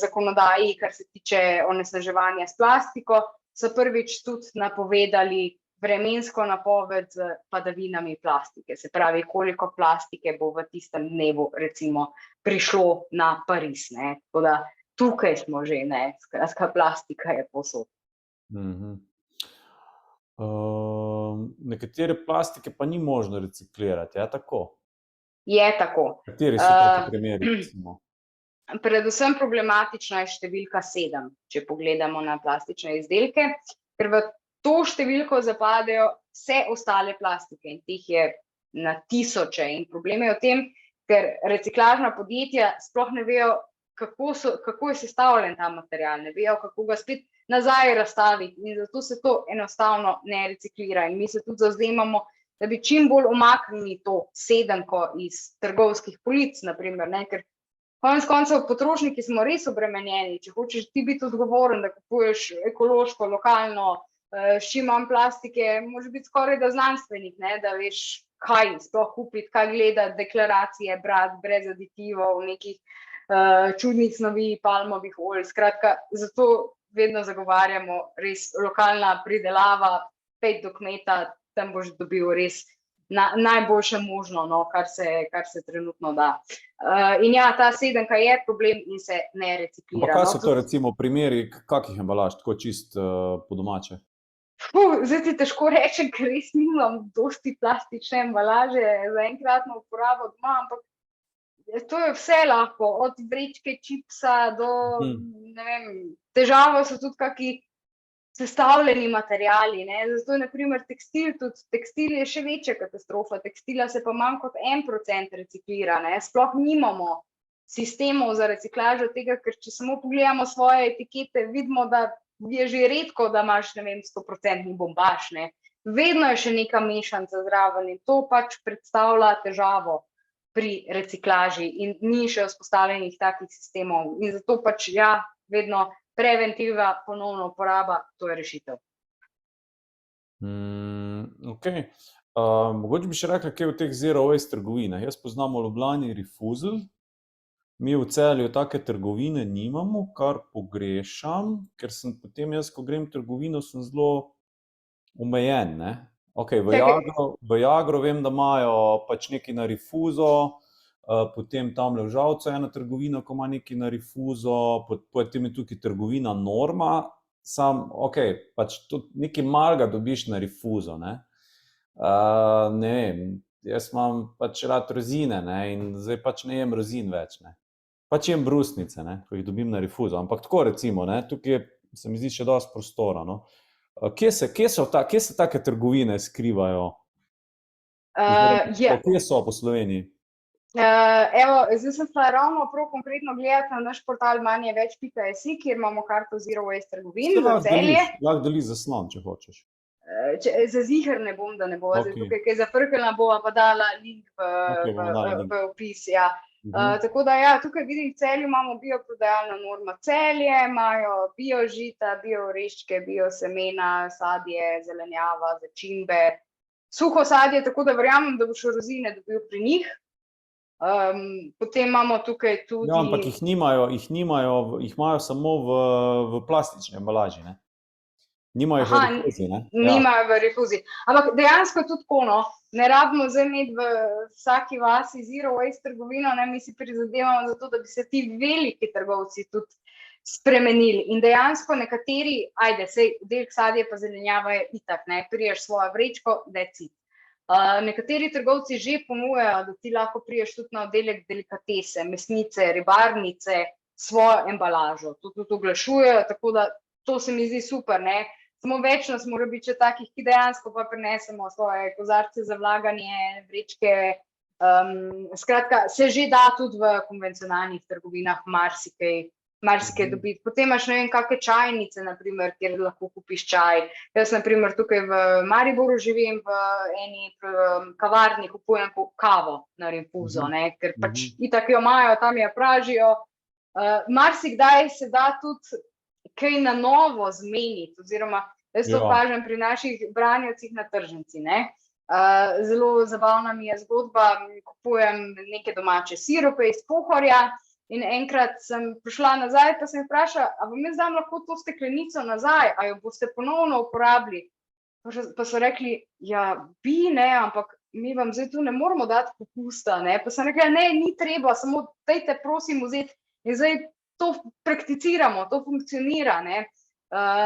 zakonodaji, kar se tiče onesnaževanja s plastiko, so prvič tudi napovedali vremensko napoved z padavinami plastike. Se pravi, koliko plastike bo v tistem dnevu recimo prišlo na Pariz, ne? Tako da tukaj smo že, ne? Skratka, plastika je povsod. Nekatere plastike pa ni možno reciklirati, je tako? Je tako. Kateri so taki primeri, recimo? Predvsem problematična je številka 7, če pogledamo na plastične izdelke, ker v to številko zapadejo vse ostale plastike in teh je na tisoče. In problem je v tem, ker reciklažna podjetja sploh ne vejo, kako je sestavljen ta material, ne vejo, kako ga spet nazaj razstaviti in zato se to enostavno ne reciklira. In mi se tudi zavzemamo, da bi čim bolj umaknili to 7-ko iz trgovskih polic, naprimer, ne, ker konec koncev potrošniki smo res obremenjeni, če hočeš ti biti odgovoren, da kupuješ ekološko, lokalno, s čim manj plastike, moraš biti skoraj da znanstvenik, ne, da veš, kaj sploh kupiti, kaj gledati, deklaracije brati brez aditivov, nekih čudnih snovi, palmovih olj. Skratka, zato vedno zagovarjamo res lokalna pridelava, pejt do kmeta, tam boš dobil res najboljše možno, no, kar se trenutno da. In ja, ta 7-ka je problem in se ne reciklira. Pa kaj so to recimo primeri, kakih embalaž, tako čist po domače? Zdaj ti težko rečem, ker res nimam dosti plastične embalaže za enkratno uporabo doma, ampak to je vse lahko, od vrečke čipsa do, ne vem, težava so tudi kaki sestavljeni materiali, ne, zato je na primer tekstil, tudi tekstil je še večja katastrofa, tekstila se pa manj kot 1% reciklira, ne, sploh nimamo sistemov za reciklažo tega, ker če samo pogledamo svoje etikete, vidimo, da je že redko, da imaš, ne vem, 100% bombaž, ne, vedno je še neka mešanca zraven in to pač predstavlja težavo pri reciklaži in ni še vzpostavljenih takih sistemov in zato pač ja, vedno preventiva, ponovno uporaba, to je rešitev. Ok, mogoče bi še rekla, kaj v teh zero waste trgovinah. Jaz poznam v Ljubljani Refusal, mi v Celju take trgovine nimamo, kar pogrešam, ker sem potem jaz, ko grem v trgovino, sem zelo omejen, ne. Ok, v Jagro vem, da imajo pač nekaj na Refuzo, potem tamle v Žalcu ena trgovina, ko ima nekaj na Refuzo, potem je tukaj trgovina Norma, sam, ok, pač tudi nekaj malega dobiš na Refuzo, ne. Ne vem, jaz imam pač rad rozine, ne, in zdaj pač ne jem rozin več, ne. Pač jem brusnice, ne, ko jih dobim na Refuzo, ampak tako recimo, ne, tukaj se mi zdi še dosti prostora, no. Kje se take trgovine skrivajo? Kje so po Sloveniji? Evo, zdaj sem šla ravno prav konkretno gledati na naš portal manjeveč.si, kjer imamo karto Zero Waste trgovin za Celje. Lahko deliš zaslon, če hočeš. Za ziher ne bom, da ne bo zdaj Okej. tukaj kaj zafrkala, bova pa dala link Okej, bomo dali link. v opis, ja. Tako da ja, tukaj vidim, v Celju imamo bioprodajalno Norma Celje, imajo bio žita, bio oreščke, bio semena, sadje, zelenjava, začimbe, suho sadje, tako da verjamem, da boš rozine dobil pri njih. Potem imamo tukaj tudi... Ja, ampak jih imajo samo v plastični embalaži, ne? Nimajo v rifuzi, ne? Nimajo v rifuzi. Ampak dejansko tudi tako, no, ne rabimo zdaj imeti v vsaki vasi Zero Waste trgovino, ne, mi si prizadevamo za to, da bi se ti veliki trgovci tudi spremenili. In dejansko nekateri, sej del sadje pa zelenjava je itak, ne, priješ svojo vrečko, that's it. Nekateri trgovci že ponujajo, da ti lahko priješ tudi na oddelek delikatese, mesnice, ribarnice, svojo embalažo. To tudi oglašujejo, tako da to se mi zdi super, ne. Samo več nas mora biti še takih, ki dejansko pa prinesemo svoje kozarce za vlaganje, vrečke. Skratka, se že da tudi v konvencionalnih trgovinah marsikaj dobiti. Potem imaš, ne vem, kakšne čajnice, naprimer, kjer lahko kupiš čaj. Jaz, naprimer, tukaj v Mariboru živim, v eni kavarni kupujem kavo na rinfuzo, ne, ker pač itak jo imajo, tam jo pražijo. Marsikdaj se da tudi kaj na novo zmeniti, oziroma jaz to opažam pri naših branjevcih na tržnici, ne. Zelo zabavna mi je zgodba, kupujem neke domače sirupe iz Pohorja in enkrat sem prišla nazaj, pa sem vprašala, a vam jaz dam lahko to steklenico nazaj, a jo boste ponovno uporabili? Pa so rekli, ja, bi, ne, ampak mi vam zdaj tu ne moramo dati popusta, ne. Pa sem rekla, ne, ni treba, samo dajte prosim vzeti. In zdaj to prakticiramo, to funkcionira, ne.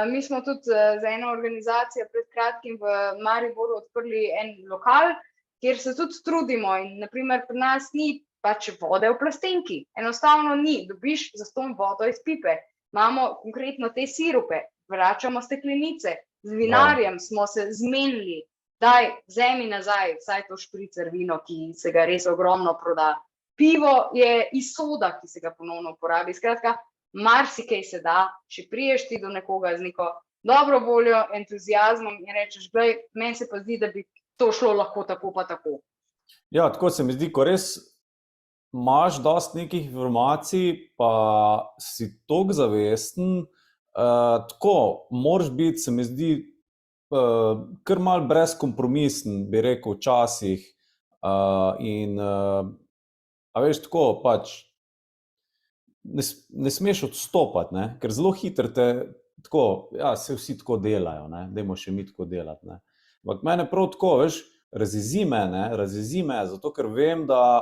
Mi smo tudi za eno organizacijo pred kratkim v Mariboru odprli en lokal, kjer se tudi trudimo in naprimer pri nas ni pač vode v plastenki. Enostavno ni, dobiš zastonj vodo iz pipe. Imamo konkretno te sirupe, vračamo steklenice, z vinarjem smo se zmenili, daj, vzemi nazaj, vsaj to špricer vino, ki se ga res ogromno proda. Pivo je iz soda, ki se ga ponovno uporabi. Skratka, marsikaj se da, če priješ ti do nekoga z neko dobro voljo, entuziazmom in rečeš, glej, meni se pa zdi, da bi to šlo lahko tako pa tako. Ja, tako se mi zdi, ko res imaš dosti nekih informacij, pa si toliko zavesten, tako, moraš biti, se mi zdi, kar malo brezkompromisen, bi rekel, včasih, in a veš, tako, pač, ne smeš odstopati, ne, ker zelo hitro te, tako, ja, se vsi tako delajo, ne, dajmo še mi tako delati, ne. Ampak mene prav tako, veš, razjezi me, zato ker vem, da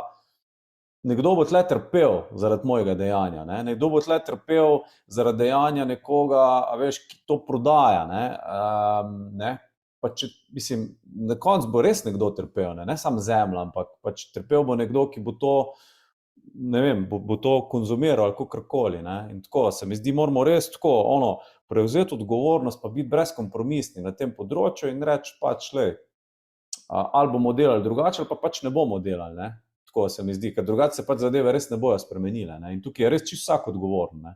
nekdo bo tle trpel zaradi mojega dejanja, ne, nekdo bo tle trpel zaradi dejanja nekoga, a veš, ki to prodaja, ne. Pa če, mislim, na koncu bo res nekdo trpel, ne samo zemlja, ampak pač trpel bo nekdo, ki bo to, ne vem, bo to konzumiral ali kakorkoli, ne. In tako, se mi zdi, moramo res tako, prevzeti odgovornost pa biti brezkompromisni na tem področju in reči pač, lej, ali bomo delali drugače, ali pa pač ne bomo delali, ne. Tako se mi zdi, ker drugače se pač zadeve res ne bojo spremenile, ne. In tukaj je res čisto vsak odgovoren, ne.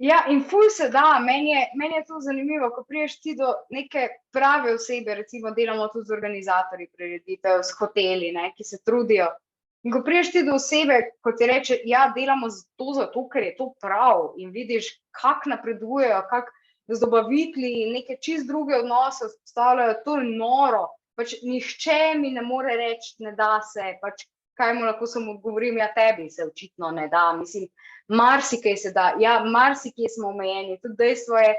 Ja, in ful se da, meni je to zanimivo, ko priješ ti do neke prave osebe, recimo delamo tudi z organizatorji prireditev, s hoteli, ne, ki se trudijo. In ko priješ ti do osebe, ko ti reče, ja, delamo to zato, ker je to prav in vidiš, kako napredujejo, kako z dobavitelji neke čist druge odnose vzpostavljajo, to je noro. Pač nihče mi ne more reči, ne da se, pač kaj mu lahko samo odgovorim, ja, tebi se očitno ne da, mislim, marsikaj se da, ja, marsikaj smo omejeni, tudi dejstvo je,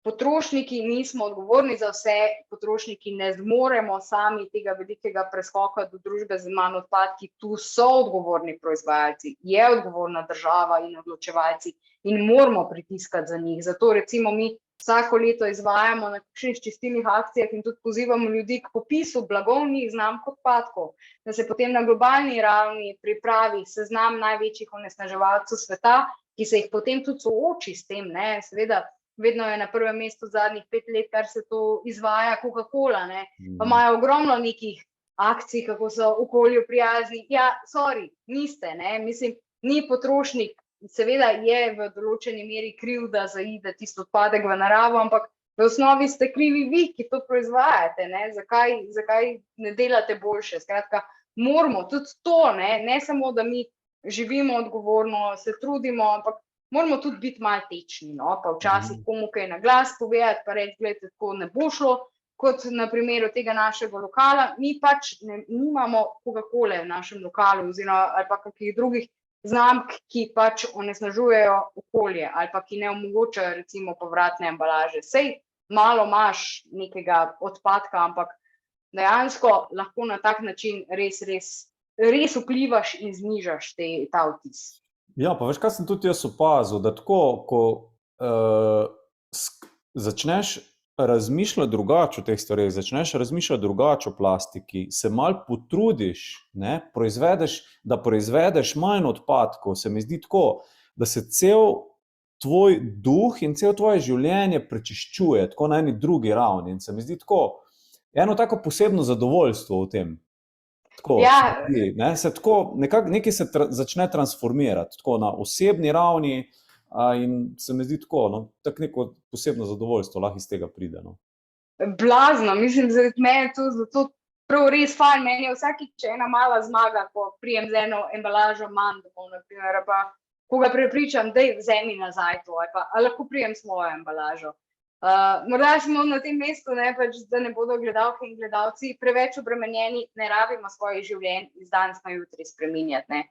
potrošniki nismo odgovorni za vse, potrošniki ne zmoremo sami tega velikega preskoka do družbe z manj odpadki, tu so odgovorni proizvajalci, je odgovorna država in odločevalci in moramo pritiskati za njih, zato recimo mi vsako leto izvajamo na kakšnih čistilnih akcijah in tudi pozivamo ljudi k popisu blagovnih znamk odpadkov, da se potem na globalni ravni pripravi seznam največjih onesnaževalcev sveta, ki se jih potem tudi sooči s tem, ne, seveda, vedno je na prvem mestu zadnjih 5 let, kar se to izvaja Coca-Cola, ne, pa imajo ogromno nekih akcij, kako so okolju prijazni. Ja, sorry, niste, ne, mislim, ni potrošnik, seveda je v določeni meri kriv, da zaide tisto odpadek v naravo, ampak v osnovi ste krivi vi, ki to proizvajate, ne, zakaj ne delate boljše, skratka, moramo tudi to, ne samo, da mi živimo odgovorno, se trudimo, ampak moramo tudi biti malo tečni, no, pa včasih komu kaj na glas povedati, pa reči, gledajte, tako ne bo šlo, kot na primeru tega našega lokala, mi pač nimamo Coca-Cole v našem lokalu oziroma ali pa kakih drugih znamk, ki pač onesnažujejo okolje ali pa ki ne omogočajo recimo povratne embalaže. Sej malo imaš nekega odpadka, ampak dejansko lahko na tak način res vplivaš in znižaš ta vtis. Ja, pa veš, kaj sem tudi jaz opazil, da tako, ko začneš razmišljati drugače o teh stvareh, začneš razmišljati drugače o plastiki, se malo potrudiš, ne, da proizvedeš manj odpadkov, se mi zdi tako, da se cel tvoj duh in cel tvoje življenje prečiščuje, tako na eni drugi ravni. In se mi zdi tako, eno tako posebno zadovoljstvo v tem. Tako, Ja. Nekaj se začne transformirati, tako na osebni ravni, in se mi zdi tako, no, tako neko posebno zadovoljstvo lahko iz tega pride. No. Blazno, mislim, zaradi mene to zato prav res fajn, meni je vsakič ena mala zmaga, ko prijem z eno embalažo manj, na primer, pa koga prepričam, daj vzemi nazaj to, ali lahko prijem svojo embalažo. Morda smo na tem mestu, ne, pač, da ne bodo gledalke in gledalci preveč obremenjeni, ne rabimo svojih življenj iz danes na jutri spreminjati. Ne.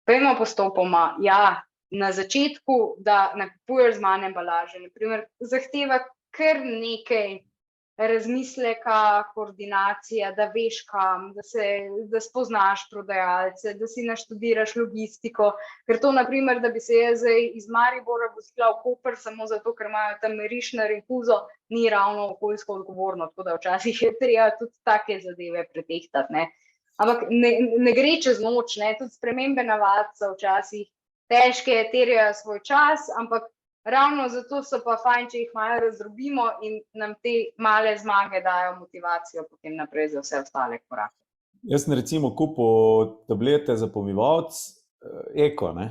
Pojmo postopoma, ja, na začetku, da nakupuješ z manj embalaže, na primer, zahteva kar nekaj razmisleka, koordinacija, da veš kam, da spoznaš prodajalce, da si naštudiraš logistiko, ker to, na primer, da bi se jaz zdaj iz Maribora vozila v Koper samo zato, ker imajo tam riž na rinfuzo, ni ravno okoljsko odgovorno, tako da včasih je treba tudi take zadeve pretehtati, ne. Ampak ne gre čez noč, ne, tudi spremembe navad so včasih težke, terjajo svoj čas, ampak ravno zato so pa fajn, če jih malo razdrobimo in nam te male zmage dajo motivacijo potem naprej za vse ostale korake. Jaz sem recimo kupil tablete za pomivalec eko, ne?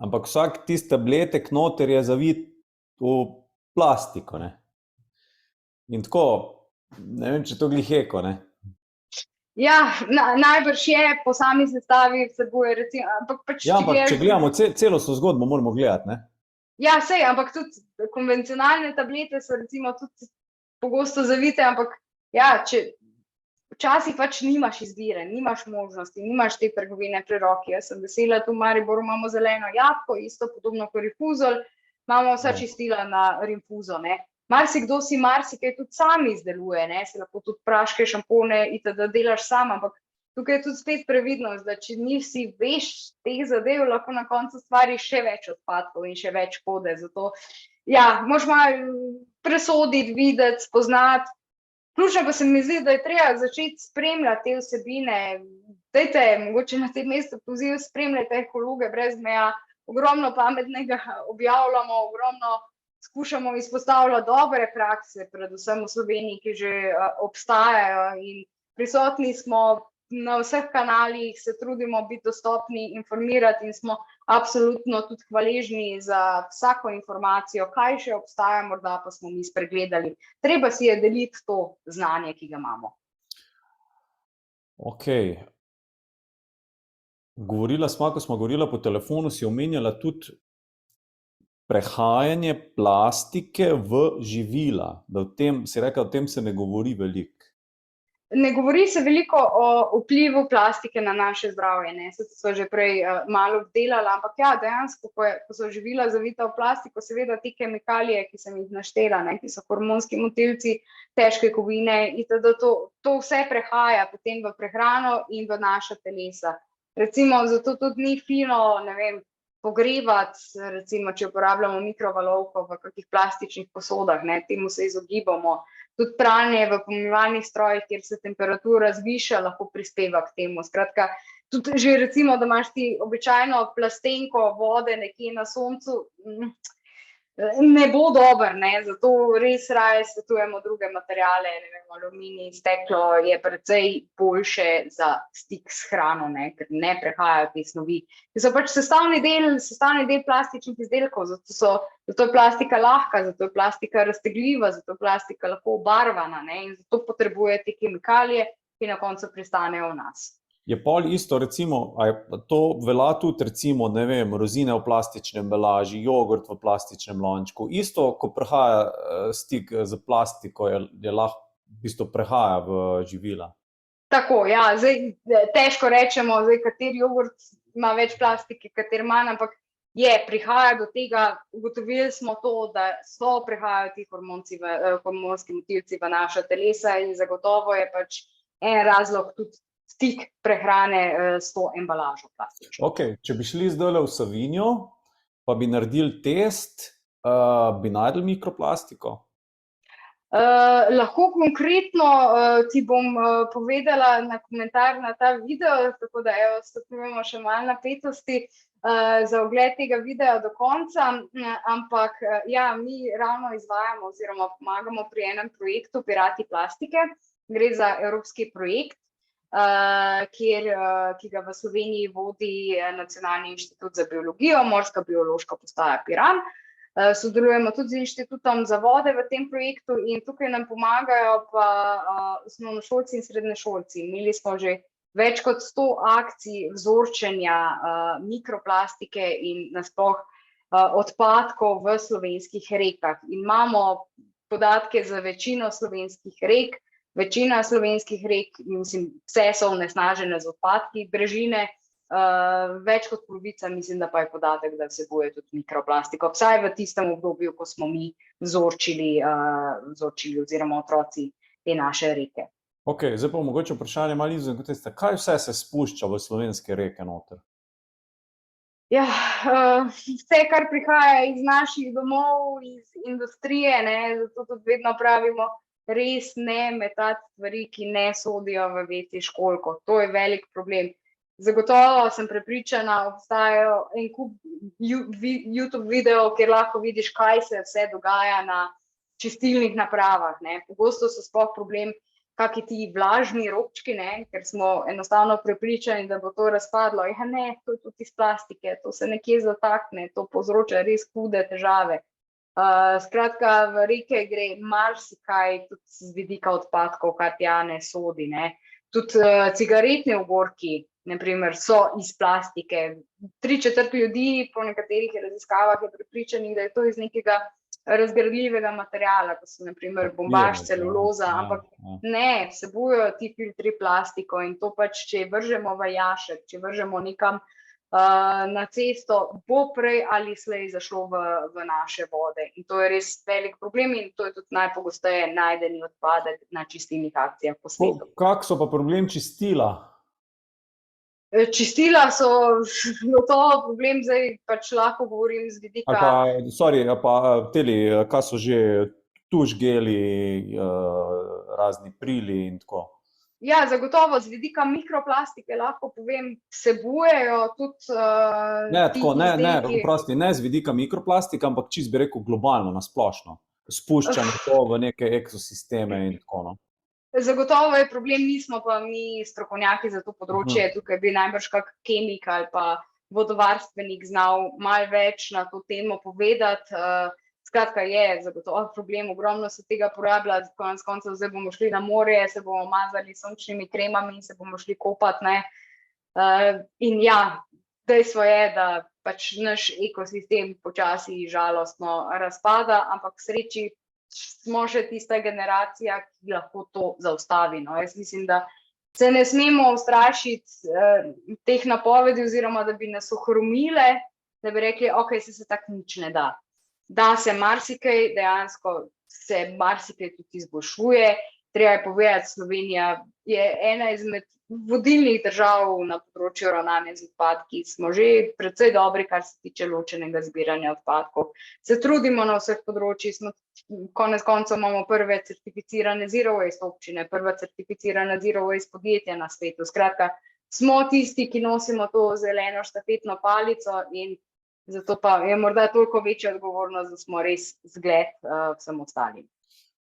Ampak vsak tist tabletek noter je zavit v plastiko, ne? In tako, ne vem, če to glih eko, ne? Ja, najbrž je, po sami sestavi vsebuje recimo, ampak pač ja, ampak če gledamo celostno zgodbo, moramo gledati, ne? Ja, sej, ampak tudi konvencionalne tablete so recimo tudi pogosto zavite, ampak ja, včasih pač nimaš izbire, nimaš možnosti, nimaš te trgovine pri roki. Jaz sem vesela, tu v Mariboru imamo zeleno jabolko, isto podobno kot rinfuzol, imamo vsa čistila na rinfuzo, ne. Marsikdo si marsikaj tudi sam izdeluje, ne, se lahko tudi praške, šampone itd. Delaš sam, ampak tukaj je tudi spet previdnost, da če nisi veš teh zadev, lahko na koncu stvariš še več odpadkov in še več škode. Zato, ja, moraš malo presoditi, videti, spoznati. Ključno pa se mi zdi, da je treba začeti spremljati te vsebine. Dajte, mogoče na tem mestu poziv, spremljajte Ekologe brez meja, ogromno pametnega objavljamo, ogromno skušamo izpostavljati dobre prakse, predvsem v Sloveniji, ki že obstajajo in prisotni smo na vseh kanalih, se trudimo biti dostopni, informirati in smo absolutno tudi hvaležni za vsako informacijo, kaj še obstaja, morda pa smo mi spregledali. Treba si je deliti to znanje, ki ga imamo. Ok. Ko smo govorila po telefonu, si omenjala tudi prehajanje plastike v živila, da si rekla, o tem se ne govori veliko. Ne govori se veliko o vplivu plastike na naše zdravje, ne, so že prej malo obdelala, ampak ja, dejansko, ko so živila zavita v plastiko, seveda te kemikalije, ki sem jih naštela, ne, ki so hormonski motilci, težke kovine itd. To vse prehaja potem v prehrano in v naša telesa. Recimo, zato tudi ni fino, ne vem, pogrevati, recimo, če uporabljamo mikrovalovko v kakih plastičnih posodah, ne, temu se izogibamo. Tudi pranje v pomivalnih strojih, kjer se temperatura zviša, lahko prispeva k temu. Skratka, tudi že recimo, da imaš ti običajno plastenko vode nekje na soncu, ne bo dober, ne, zato res raje svetujemo druge materiale, ne vem, aluminij, steklo je precej boljše za stik s hrano, ne, ker ne prehajajo te snovi. Ki so pač sestavni del plastičnih izdelkov, zato je plastika lahka, zato je plastika raztegljiva, zato je plastika lahko obarvana, ne, in zato potrebuje te kemikalije, ki na koncu pristanejo v nas. Je pol isto, recimo, to velja tudi, recimo, ne vem, rozine v plastični embalaži, jogurt v plastičnem lončku. Isto, ko prehaja stik z plastiko, je lahko v bistvu prehaja v živila. Tako, ja, zdaj težko rečemo, kateri jogurt ima več plastike, kateri manj, ampak prihaja do tega, ugotovili smo to, da prehajajo ti hormonski motilci v naša telesa in zagotovo je pač en razlog tudi stik prehrane s to embalažo plastično. Ok, če bi šli zdaj v Savinjo, pa bi naredili test, bi našli mikroplastiko? Lahko konkretno ti bom povedala na komentar na ta video, tako da stopnjujemo še malo napetosti za ogled tega videa do konca, ampak ja, mi ravno izvajamo oziroma pomagamo pri enem projektu Pirati plastike. Gre za evropski projekt, ki ga v Sloveniji vodi Nacionalni inštitut za biologijo, Morska biološka postaja Piran. Sodelujemo tudi z Inštitutom za vode v tem projektu in tukaj nam pomagajo pa osnovnošolci in srednješolci. Imeli smo že več kot 100 akcij vzorčenja mikroplastike in nasploh odpadkov v slovenskih rekah. Imamo podatke za večino slovenskih rek. Večina slovenskih rek, mislim, vse so onesnažene z odpadki, brežine, več kot polovica, mislim, da pa je podatek, da vsebuje tudi mikroplastiko, vsaj v tistem obdobju, ko smo mi vzorčili oziroma otroci te naše reke. Ok, zdaj pa mogoče vprašanje malo izven konteksta. Kaj vse se spušča v slovenske reke noter? Ja, vse, kar prihaja iz naših domov, iz industrije, ne, zato tudi vedno pravimo, res ne metati stvari, ki ne sodijo v WC školjko. To je velik problem. Zagotovo sem prepričana, obstajajo en kup YouTube videov, kjer lahko vidiš, kaj se vse dogaja na čistilnih napravah, ne. Pogosto so sploh problem kaki ti vlažni robčki, ne, ker smo enostavno prepričani, da bo to razpadlo. Ja ne, to je tudi iz plastike, to se nekje zatakne, to povzroča res hude težave. Skratka, v reke gre marsikaj tudi z vidika odpadkov, kar tja ne sodi, ne. Tudi cigaretni ogorki, na primer, so iz plastike. 3/4 ljudi po nekaterih raziskavah je prepričanih, da je to iz nekega razgradljivega materiala, kot so na primer bombaž, celuloza, ampak ne, vsebujejo ti filtri plastiko in to pač, če vržemo v jašek, če vržemo nekam na cesto, bo prej ali slej zašlo v naše vode. In to je res velik problem in to je tudi najpogosteje najdeni odpadek na čistilnih akcijah po svetu. Kak so pa problem čistila? Čistila so gotovo problem, zdaj pač lahko govorim z vidika... Kaj so že tuš geli, razni prili in tako? Ja, zagotovo z vidika mikroplastike lahko povem, vsebujejo tudi Prosti, ne z vidika mikroplastike, ampak čisto bi rekel globalno, nasplošno. Spuščanje to v neke ekosisteme in tako, no. Zagotovo je problem, nismo pa mi strokovnjaki za to področje, tukaj bi najbrž kak kemik ali pa vodovarstvenik znal malo več na to temo povedati. Skratka je zagotovo problem, ogromno se tega porablja, konec koncev zdaj bomo šli na morje, se bomo mazali sončnimi kremami in se bomo šli kopati, ne. In ja, dejstvo je, da pač naš ekosistem počasi žalostno razpada, ampak k sreči smo še tista generacija, ki lahko to zaustavi, no. Jaz mislim, da se ne smemo ustrašiti teh napovedi oziroma, da bi nas ohromile, da bi rekli, ok, se tako nič ne da. Da se marsikaj, dejansko se marsikaj tudi izboljšuje. Treba je povedati, Slovenija je ena izmed vodilnih držav na področju ravnanja z odpadki. Smo že precej dobri, kar se tiče ločenega zbiranja odpadkov. Se trudimo na vseh področjih, konec koncev imamo prve certificirane zero waste občine, prva certificirana zero waste podjetja na svetu. Skratka, smo tisti, ki nosimo to zeleno štafetno palico in Zato pa je morda toliko večja odgovornost, da smo res zgled vsem ostalim.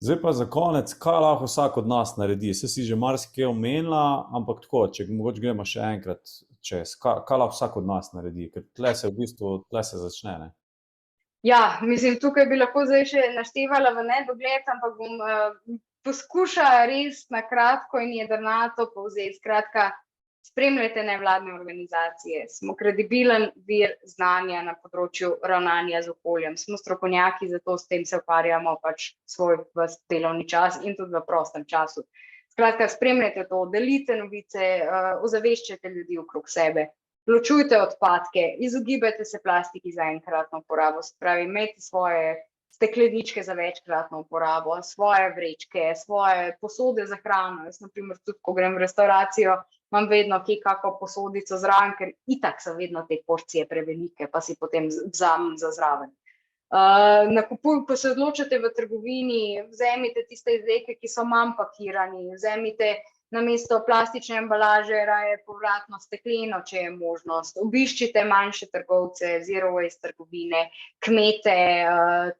Zdaj pa za konec, kaj lahko vsak od nas naredi? Saj si že marsikaj omenila, ampak tako, če mogoče gremo še enkrat čez, kaj lahko vsak od nas naredi? Ker tle se začne, ne? Ja, mislim, tukaj bi lahko zdaj še naštevala v nedogled, ampak bom poskušala res na kratko in jedrnato povzeti. Skratka, spremljajte nevladne organizacije. Smo kredibilen vir znanja na področju ravnanja z okoljem. Smo strokovnjaki, zato s tem se ukvarjamo pač svoj delovni čas in tudi v prostem času. Skratka, spremljajte to, delite novice, ozaveščajte ljudi okrog sebe. Ločujte odpadke, izogibajte se plastiki za enkratno uporabo, se pravi, imejte svoje stekleničke za večkratno uporabo, svoje vrečke, svoje posode za hrano. Jaz, na primer, tudi ko grem v restauracijo, imam vedno kje kako posodico zraven, ker itak so vedno te porcije prevelike, pa si potem vzamem za zraven. Ko se odločate v trgovini, vzemite tiste izdelke, ki so manj pakirani, vzemite namesto plastične embalaže raje povratno stekleno, če je možnost. Obiščite manjše trgovce, zero waste trgovine, kmete,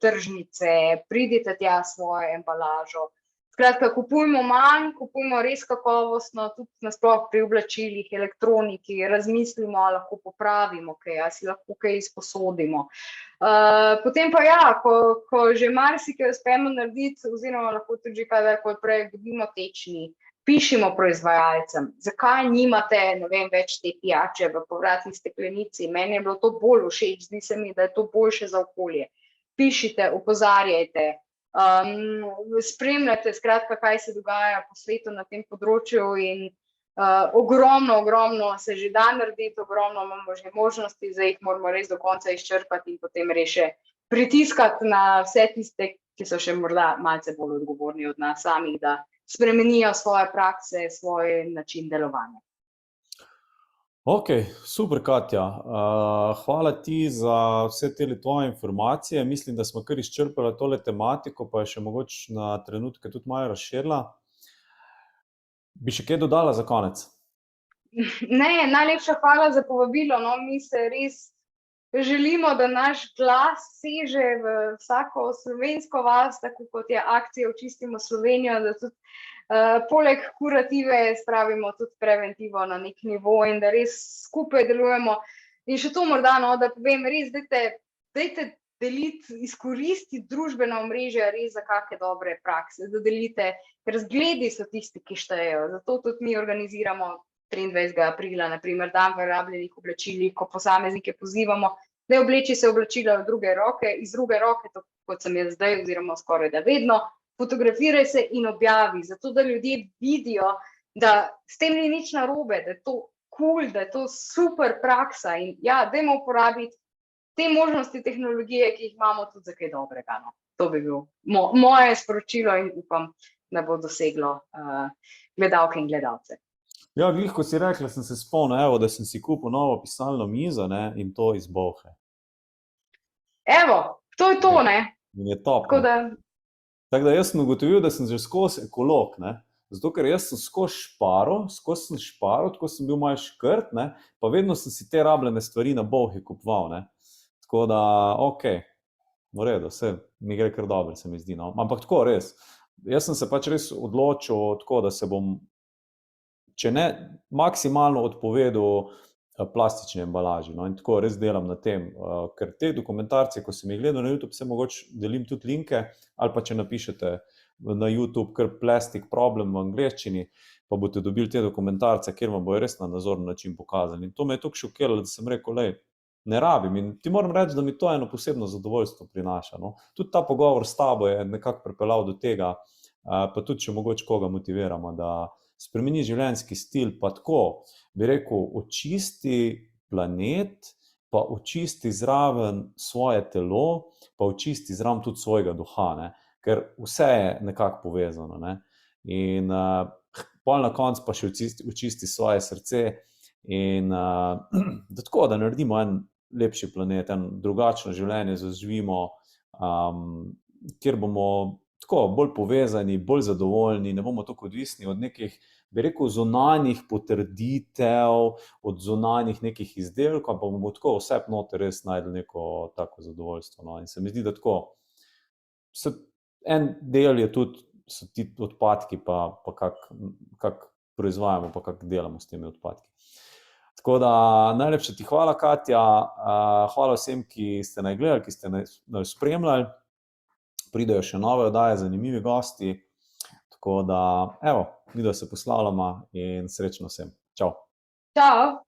tržnice, pridite tja svojo embalažo. Skratka, kupujmo manj, kupujmo res kakovostno, tudi nasploh pri oblačilih, elektroniki, razmislimo, lahko popravimo kaj, a si lahko kaj izposodimo. Potem pa ja, ko že marsikaj uspemo narediti, oziroma lahko tudi že kadarkoli prej, bodimo tečni, pišimo proizvajalcem, zakaj nimate, ne vem, več te pijače v povratni steklenici. Meni je bilo to bolj všeč, zdi se mi, da je to boljše za okolje. Pišite, opozarjajte, spremljate, skratka, kaj se dogaja po svetu na tem področju in ogromno se že da narediti, ogromno imamo že možnosti, zdaj jih moramo res do konca izčrpati in potem res še pritiskati na vse tiste, ki so še morda malce bolj odgovorni od nas samih, da spremenijo svoje prakse, svoj način delovanja. Ok, super, Katja. Hvala ti za vse te tvoje informacije. Mislim, da smo kar izčrpali tole tematiko, pa je še mogoče na trenutke tudi malo razširila. Bi še kaj dodala za konec? Ne, najlepša hvala za povabilo. No, mi se res želimo, da naš glas seže v vsako slovensko vas, tako kot je akcija Očistimo Slovenijo, da tudi poleg kurative spravimo tudi preventivo na nek nivo in da res skupaj delujemo. In še to morda, no, da povem, res dajte deliti, izkoristiti družbena omrežja res za kakšne dobre prakse, da delite, ker zgledi so tisti, ki štejejo. Zato tudi mi organiziramo 23. aprila, na primer, dan v rabljenih oblačilih, ko posameznike pozivamo, da obleči se oblačila iz druge roke, tako kot sem jaz zdaj, oziroma skoraj da vedno, fotografiraj se in objavi, zato da ljudje vidijo, da s tem ni nič narobe, da je to cool, da je to super praksa in ja, dajmo uporabiti te možnosti tehnologije, ki jih imamo tudi za kaj dobrega. No. To bi bil moje sporočilo in upam, da bo doseglo gledalke in gledalce. Ja, glih, ko si rekla, sem se spomnil, evo, da sem si kupil novo pisalno mizo, ne, in to iz Bolhe. Evo, to je to, ne? In je top. Tako da jaz sem ugotovil, da sem že skozi ekolog, ne, zato ker jaz sem skozi šparal, tako sem bil malo škrt, ne, pa vedno sem si te rabljene stvari na Bolhi kupoval, ne. Tako da, ok, v redu, vse mi gre kar dobro, se mi zdi, no. Ampak tako, res, jaz sem se pač res odločil tako, da se bom, če ne, maksimalno odpovedal plastični embalaži, no, in tako res delam na tem, ker te dokumentarce, ko sem jih gledal na YouTube, se mogoče delim tudi linke, ali pa če napišete na YouTube kar Plastic Problem v angleščini, pa boste dobili te dokumentarce, kjer vam bojo res na nazoren način pokazali. In to me je toliko šokiralo, da sem rekel, lej, ne rabim. In ti moram reči, da mi to eno posebno zadovoljstvo prinaša, no. Tudi ta pogovor s tabo je nekako pripeljal do tega, pa tudi, če mogoče koga motiviramo, da spremeni življenjski stil, pa tako, bi rekel, očisti planet, pa očisti zraven svoje telo, pa očisti zraven tudi svojega duha, ne? Ker vse je nekako povezano. Ne? In pol na koncu pa še očisti svoje srce in da tako, da naredimo en lepši planet, en drugačno življenje zaživimo, kjer bomo tako bolj povezani, bolj zadovoljni, ne bomo tako odvisni od nekih, bi rekel, zunanjih potrditev, od zunanjih nekih izdelkov, ampak bomo tako vse noter res najdli neko tako zadovoljstvo. No. In se mi zdi, da tako, en del je tudi, so ti odpadki, pa kak proizvajamo, pa kak delamo s temi odpadki. Tako da najlepša ti hvala, Katja, hvala vsem, ki ste nas gledali, ki ste nas spremljali. Pridejo še nove oddaje, zanimivi gosti, tako da, evo, mi da se poslavljamo in srečno vsem. Čau. Čau!